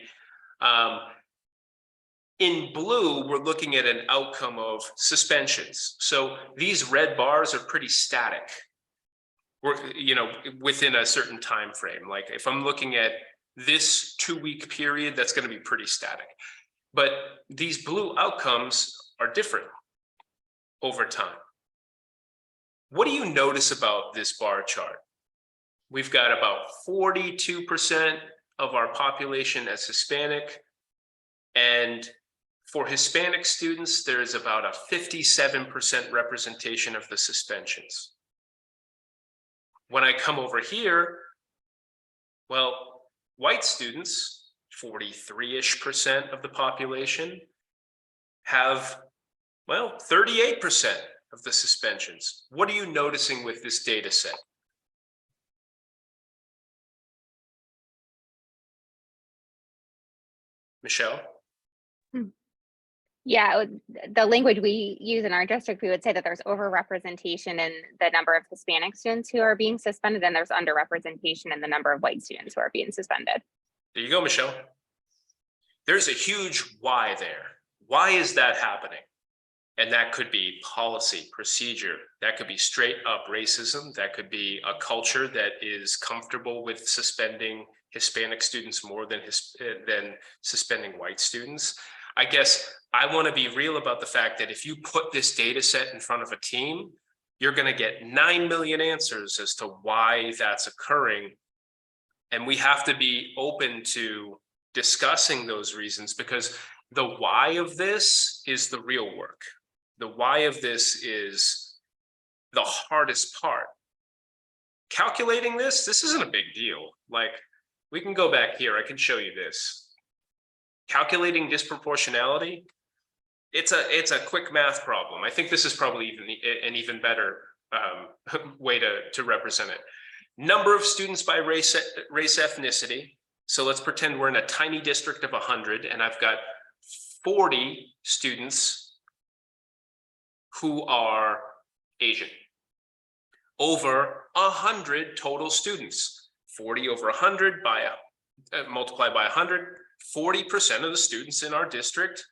In blue, we're looking at an outcome of suspensions. So these red bars are pretty static. We're, within a certain time frame. Like if I'm looking at this 2-week period, that's going to be pretty static. But these blue outcomes are different over time. What do you notice about this bar chart? We've got about 42% of our population as Hispanic, and for Hispanic students, there's about a 57% representation of the suspensions. When I come over here, well, white students, 43-ish% of the population, have, well, 38% of the suspensions. What are you noticing with this data set? Michelle? Yeah, the language we use in our district, we would say that there's overrepresentation in the number of Hispanic students who are being suspended, and there's underrepresentation in the number of white students who are being suspended. There you go, Michelle. There's a huge why there. Why is that happening? And that could be policy, procedure. That could be straight up racism. That could be a culture that is comfortable with suspending Hispanic students more than suspending white students. I guess I want to be real about the fact that if you put this data set in front of a team, you're going to get 9 million answers as to why that's occurring. And we have to be open to discussing those reasons, because the why of this is the real work. The why of this is the hardest part. Calculating this isn't a big deal. Like, we can go back here. I can show you this. Calculating disproportionality, it's a quick math problem. I think this is probably an even better way to represent it. Number of students by race ethnicity. So let's pretend we're in a tiny district of 100, and I've got 40 students who are Asian. Over 100 total students. 40 over 100 by multiplied by 100. 40% of the students in our district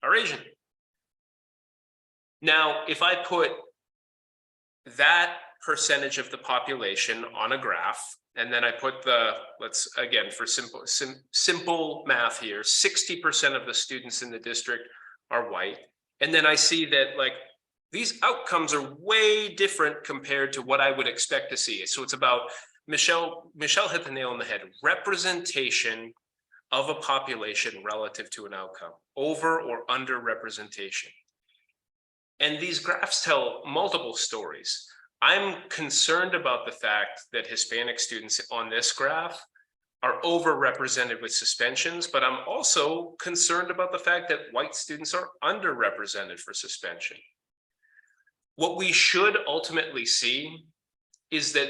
are Asian. Now, if I put that percentage of the population on a graph, and then I put the, let's again, for simple math here, 60% of the students in the district are white. And then I see that like these outcomes are way different compared to what I would expect to see. So it's about, Michelle hit the nail on the head, representation of a population relative to an outcome, over or under representation. And these graphs tell multiple stories. I'm concerned about the fact that Hispanic students on this graph are overrepresented with suspensions, but I'm also concerned about the fact that white students are underrepresented for suspension. What we should ultimately see is that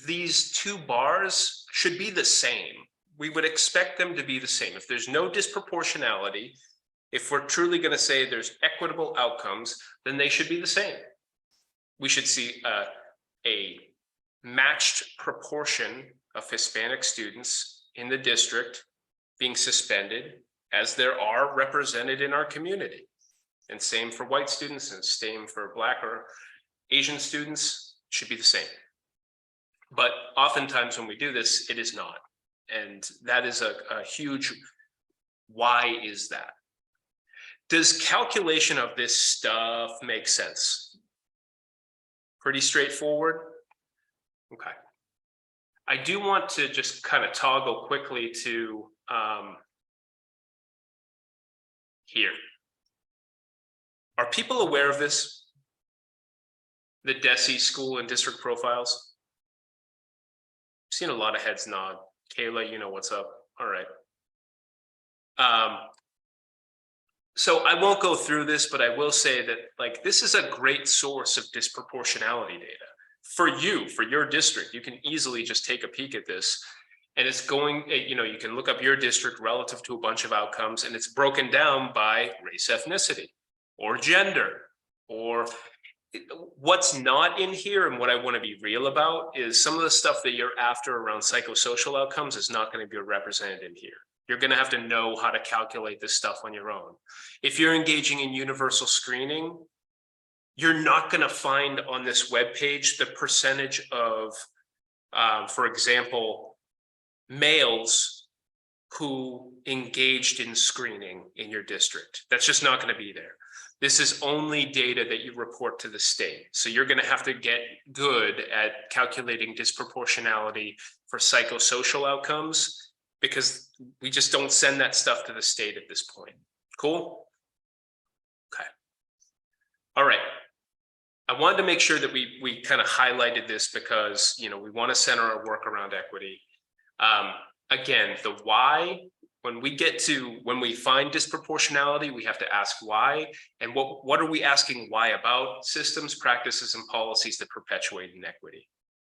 these two bars should be the same. We would expect them to be the same. If there's no disproportionality, if we're truly going to say there's equitable outcomes, then they should be the same. We should see a matched proportion of Hispanic students in the district being suspended as there are represented in our community. And same for white students, and same for Black or Asian students, should be the same. But oftentimes when we do this, it is not. And that is a huge, why is that? Does calculation of this stuff make sense? Pretty straightforward. Okay. I do want to just kind of toggle quickly to here. Are people aware of this? The DESE school and district profiles? I've seen a lot of heads nod. Kayla, you know what's up. All right. So I won't go through this, but I will say that like this is a great source of disproportionality data for you, for your district. You can easily just take a peek at this, and it's going, you know, you can look up your district relative to a bunch of outcomes, and it's broken down by race, ethnicity, or gender, or what's not in here. And what I want to be real about is some of the stuff that you're after around psychosocial outcomes is not going to be represented in here. You're going to have to know how to calculate this stuff on your own. If you're engaging in universal screening, you're not going to find on this webpage the percentage of, for example, males who engaged in screening in your district. That's just not going to be there. This is only data that you report to the state. So you're going to have to get good at calculating disproportionality for psychosocial outcomes, because we just don't send that stuff to the state at this point. Cool? Okay. All right. I wanted to make sure that we kind of highlighted this because, you know, we want to center our work around equity. Again, the why, when we find disproportionality, we have to ask why. And what are we asking why about? Systems, practices, and policies that perpetuate inequity.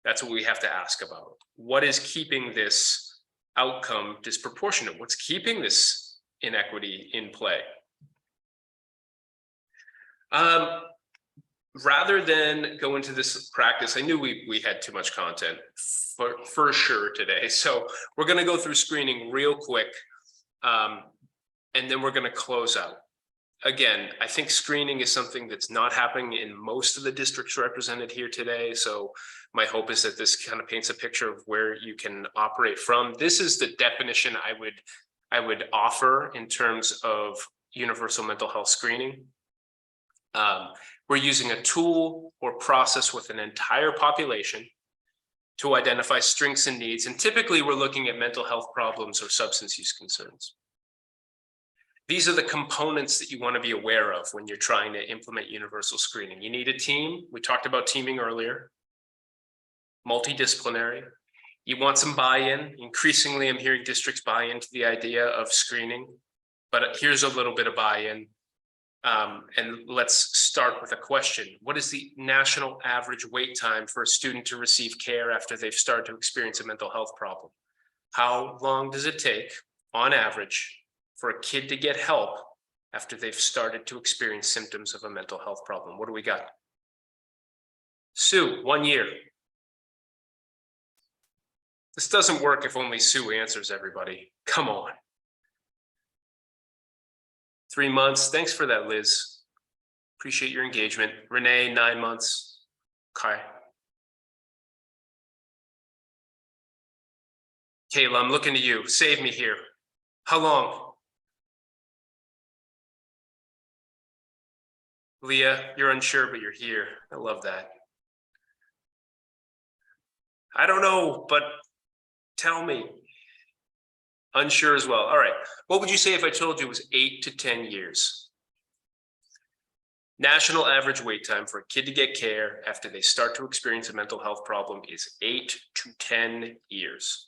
That's what we have to ask about. What is keeping this outcome disproportionate? What's keeping this inequity in play. Rather than go into this practice, I knew we had too much content for sure today. So we're going to go through screening real quick, and then we're going to close out. Again, I think screening is something that's not happening in most of the districts represented here today. So my hope is that this kind of paints a picture of where you can operate from. This is the definition I would offer in terms of universal mental health screening. We're using a tool or process with an entire population to identify strengths and needs. And typically we're looking at mental health problems or substance use concerns. These are the components that you want to be aware of when you're trying to implement universal screening. You need a team. We talked about teaming earlier. Multidisciplinary. You want some buy-in. Increasingly, I'm hearing districts buy into the idea of screening, but here's a little bit of buy-in. And let's start with a question. What is the national average wait time for a student to receive care after they've started to experience a mental health problem? How long does it take, on average, for a kid to get help after they've started to experience symptoms of a mental health problem? What do we got? Sue, 1 year. This doesn't work if only Sue answers everybody. Come on. 3 months. Thanks for that, Liz. Appreciate your engagement. Renee, 9 months. Okay. Kayla, I'm looking to you. Save me here. How long? Leah, you're unsure, but you're here. I love that. I don't know, but tell me. Unsure as well. All right. What would you say if I told you it was 8 to 10 years? National average wait time for a kid to get care after they start to experience a mental health problem is 8 to 10 years.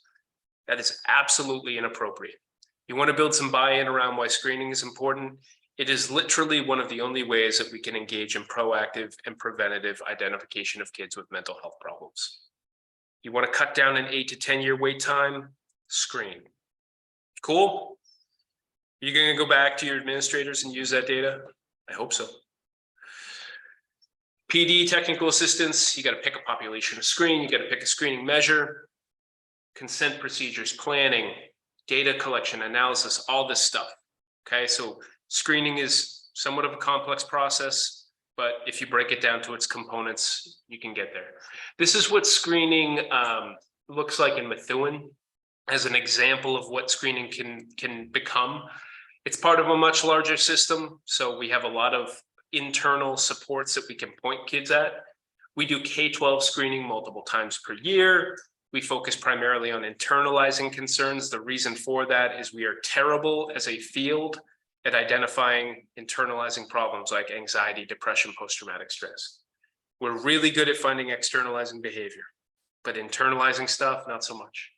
That is absolutely inappropriate. You want to build some buy-in around why screening is important. It is literally one of the only ways that we can engage in proactive and preventative identification of kids with mental health problems. You want to cut down an 8 to 10 year wait time? Screen. Cool? You going to go back to your administrators and use that data? I hope so. PD, technical assistance, you got to pick a population to screen, you got to pick a screening measure, consent procedures, planning, data collection, analysis, all this stuff. Okay, so screening is somewhat of a complex process, but if you break it down to its components, you can get there. This is what screening looks like in Methuen as an example of what screening can become. It's part of a much larger system, so we have a lot of internal supports that we can point kids at. We do K-12 screening multiple times per year. We focus primarily on internalizing concerns. The reason for that is we are terrible as a field at identifying internalizing problems like anxiety, depression, post-traumatic stress. We're really good at finding externalizing behavior, but internalizing stuff, not so much.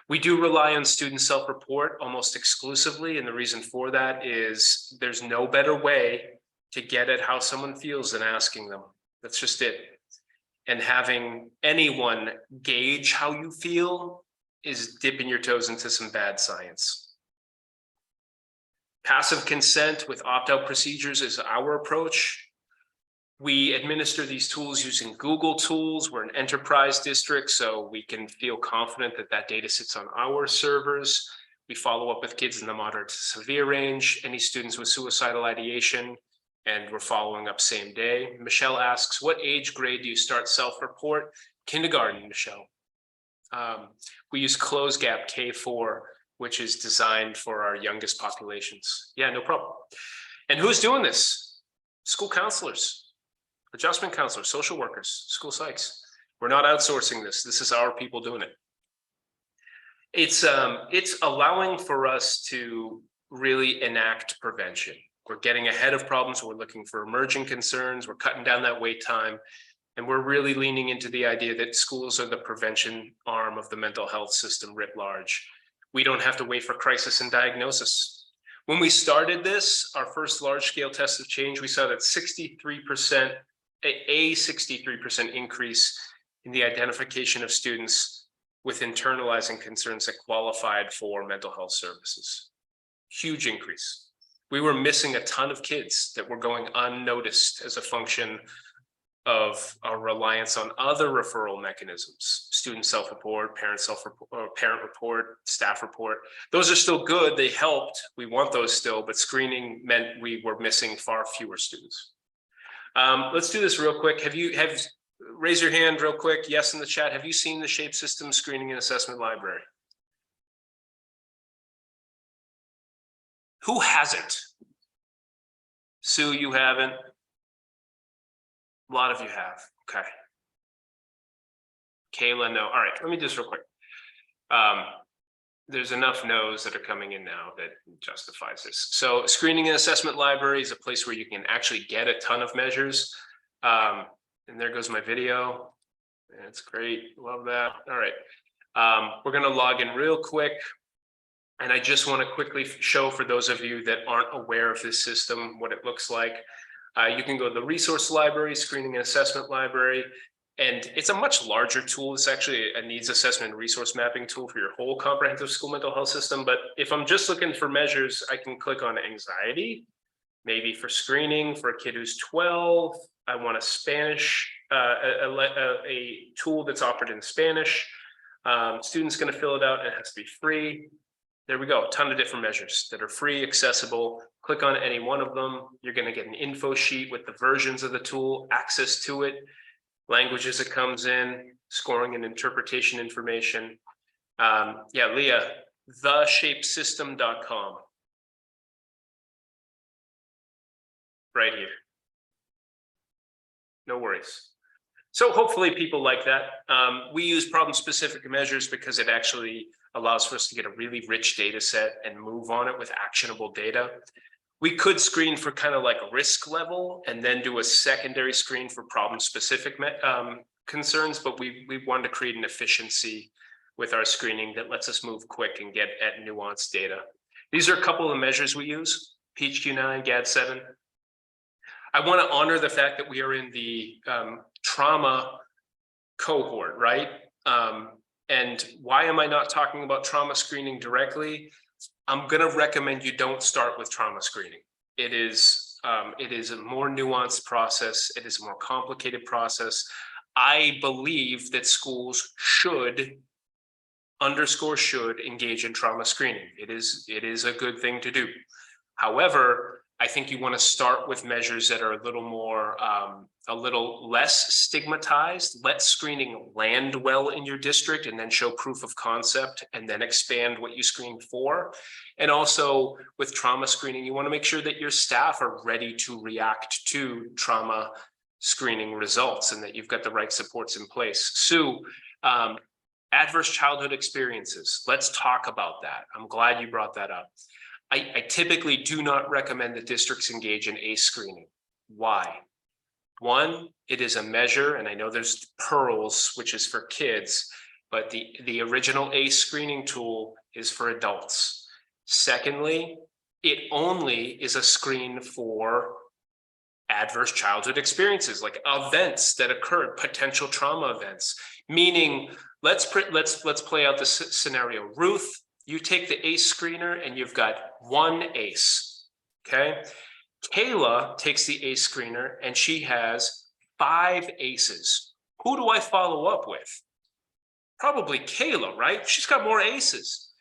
We do rely on student self-report almost exclusively, and the reason for that is there's no better way to get at how someone feels than asking them. That's just it. And having anyone gauge how you feel is dipping your toes into some bad science. Passive consent with opt-out procedures is our approach. We administer these tools using Google tools. We're an enterprise district, so we can feel confident that that data sits on our servers. We follow up with kids in the moderate to severe range, any students with suicidal ideation, and we're following up same day. Michelle asks, what age grade do you start self-report? Kindergarten, Michelle. We use close gap K4, which is designed for our youngest populations. Yeah, no problem. And who's doing this? School counselors, adjustment counselors, social workers, school psychs. We're not outsourcing this. This is our people doing it. It's allowing for us to really enact prevention. We're getting ahead of problems. We're looking for emerging concerns. We're cutting down that wait time. And we're really leaning into the idea that schools are the prevention arm of the mental health system writ large. We don't have to wait for crisis and diagnosis. When we started this, our first large scale test of change, we saw that 63%, a 63% increase in the identification of students with internalizing concerns that qualified for mental health services. huge increase. We were missing a ton of kids that were going unnoticed as a function of our reliance on other referral mechanisms, student self-report, parent self-report, or parent report, staff report. Those are still good, they helped, we want those still, but screening meant we were missing far fewer students. Let's do this real quick. Raise your hand real quick, yes in the chat, have you seen the Shape System Screening and Assessment Library? Who hasn't? Sue, you haven't? A lot of you have, okay. Kayla, no. All right, let me do this real quick. There's enough no's that are coming in now that justifies this. So Screening and Assessment Library is a place where you can actually get a ton of measures. And there goes my video. That's great, love that. All right, we're gonna log in real quick. And I just want to quickly show for those of you that aren't aware of this system, what it looks like. You can go to the resource library, Screening and Assessment Library, and it's a much larger tool. It's actually a needs assessment and resource mapping tool for your whole comprehensive school mental health system. But if I'm just looking for measures, I can click on anxiety, maybe for screening for a kid who's 12. I want a Spanish, a tool that's offered in Spanish. Student's going to fill it out, and it has to be free. There we go, a ton of different measures that are free, accessible. Click on any one of them. You're going to get an info sheet with the versions of the tool, access to it, languages it comes in, scoring and interpretation information. Yeah, Leah, theshapesystem.com. Right here. No worries. So hopefully people like that. We use problem-specific measures because it actually allows for us to get a really rich data set and move on it with actionable data. We could screen for kind of like a risk level and then do a secondary screen for problem-specific concerns, but we wanted to create an efficiency with our screening that lets us move quick and get at nuanced data. These are a couple of measures we use, PHQ-9, GAD-7. I want to honor the fact that we are in the trauma cohort, right? And why am I not talking about trauma screening directly? I'm going to recommend you don't start with trauma screening. It is a more nuanced process. It is a more complicated process. I believe that schools should engage in trauma screening. It is a good thing to do. However, I think you want to start with measures that are a little less stigmatized. Let screening land well in your district and then show proof of concept and then expand what you screen for. And also with trauma screening, you want to make sure that your staff are ready to react to trauma screening results and that you've got the right supports in place. Sue, adverse childhood experiences. Let's talk about that. I'm glad you brought that up. I typically do not recommend that districts engage in ACE screening. Why? One, it is a measure, and I know there's PEARLS, which is for kids, but the original ACE screening tool is for adults. Secondly, it only is a screen for adverse childhood experiences, like events that occurred, potential trauma events. Meaning, let's play out this scenario. Ruth, you take the ACE screener and you've got one ACE, okay? Kayla takes the ACE screener and she has 5 ACEs. Who do I follow up with? Probably Kayla, right? She's got more ACEs.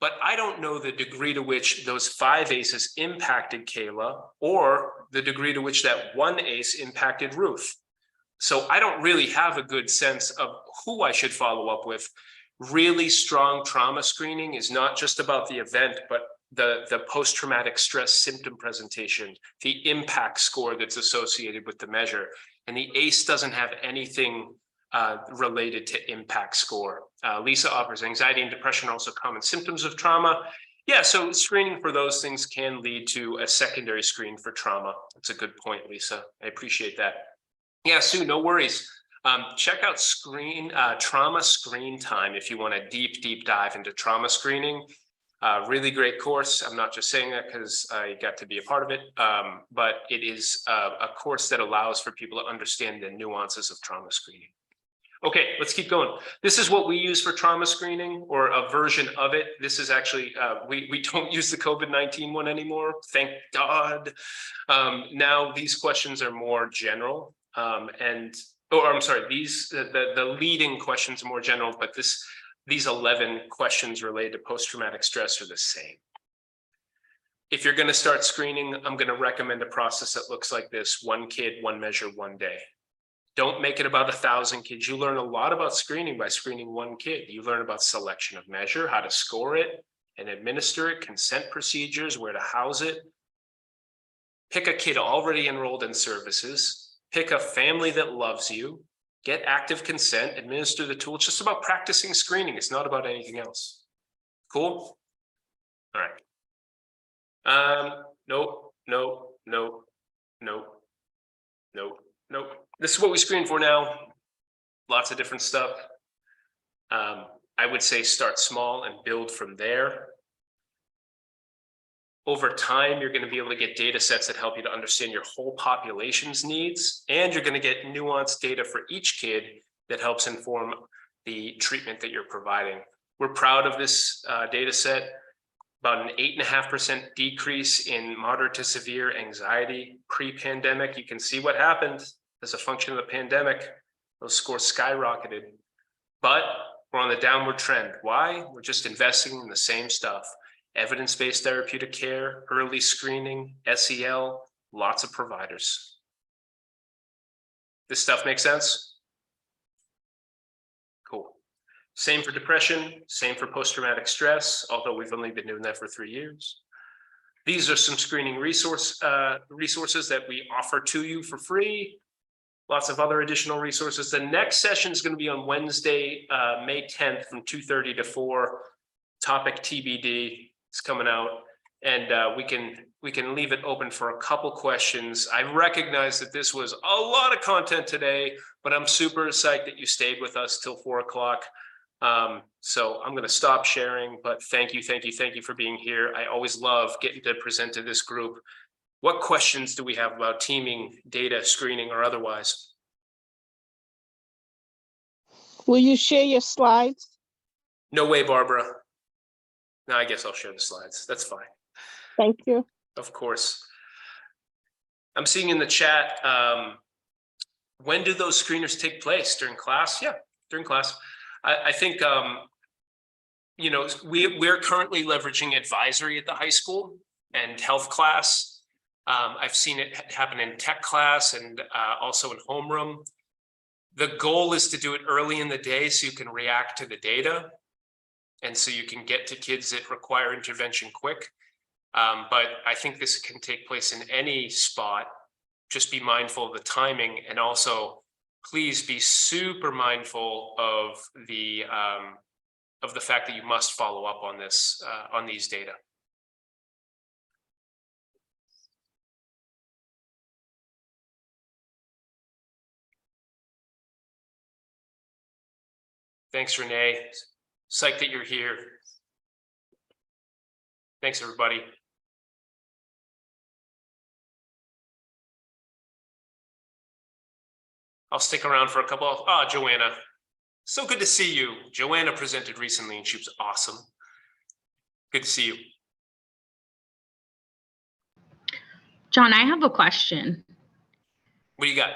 But I don't know the degree to which those 5 ACEs impacted Kayla or the degree to which that 1 ACE impacted Ruth. So I don't really have a good sense of who I should follow up with. Really strong trauma screening is not just about the event, but the post-traumatic stress symptom presentation, the impact score that's associated with the measure. And the ACE doesn't have anything related to impact score. Lisa offers anxiety and depression are also common symptoms of trauma. Yeah, so screening for those things can lead to a secondary screen for trauma. That's a good point, Lisa. I appreciate that. Yeah, Sue, no worries. Check out trauma screen time if you want a deep dive into trauma screening. Really great course. I'm not just saying that because I got to be a part of it, but it is a course that allows for people to understand the nuances of trauma screening. Okay, let's keep going. This is what we use for trauma screening, or a version of it. This is actually, we don't use the COVID-19 one anymore, thank God. Now these questions are more general, I'm sorry, the leading questions are more general, but these 11 questions related to post-traumatic stress are the same. If you're going to start screening, I'm going to recommend a process that looks like this: 1 kid, 1 measure, 1 day. Don't make it about 1,000 kids. You learn a lot about screening by screening 1 kid. You learn about selection of measure, how to score it and administer it, consent procedures, where to house it. Pick a kid already enrolled in services. Pick a family that loves you. Get active consent, administer the tool. It's just about practicing screening. It's not about anything else. Cool? All right. Nope. This is what we screen for now. Lots of different stuff. I would say start small and build from there. Over time, you're going to be able to get data sets that help you to understand your whole population's needs, and you're going to get nuanced data for each kid that helps inform the treatment that you're providing. We're proud of this data set. About an 8.5% decrease in moderate to severe anxiety pre-pandemic. You can see what happened as a function of the pandemic. Those scores skyrocketed, but we're on the downward trend. Why? We're just investing in the same stuff: evidence-based therapeutic care, early screening, SEL, lots of providers. This stuff makes sense? Cool. Same for depression, same for post-traumatic stress, although we've only been doing that for 3 years. These are some screening resources that we offer to you for free. Lots of other additional resources. The next session is going to be on Wednesday, May 10th from 2:30 to 4. Topic TBD. It's coming out, and we can leave it open for a couple questions. I recognize that this was a lot of content today, but I'm super psyched that you stayed with us till 4 o'clock. So I'm going to stop sharing, but thank you for being here. I always love getting to present to this group. What questions do we have about teaming, data, screening, or otherwise? Will you share your slides? No way, Barbara. No, I guess I'll share the slides. That's fine. Thank you. Of course. I'm seeing in the chat, when do those screeners take place? During class? Yeah, during class. I think, you know, we're currently leveraging advisory at the high school and health class. I've seen it happen in tech class and also in homeroom. The goal is to do it early in the day so you can react to the data and so you can get to kids that require intervention quick. But I think this can take place in any spot. Just be mindful of the timing, and also please be super mindful of the fact that you must follow up on this, on these data. Thanks, Renee. Psyched that you're here. Thanks, everybody. I'll stick around for a couple of, Joanna. So good to see you. Joanna presented recently and she was awesome. Good to see you. John, I have a question. What do you got?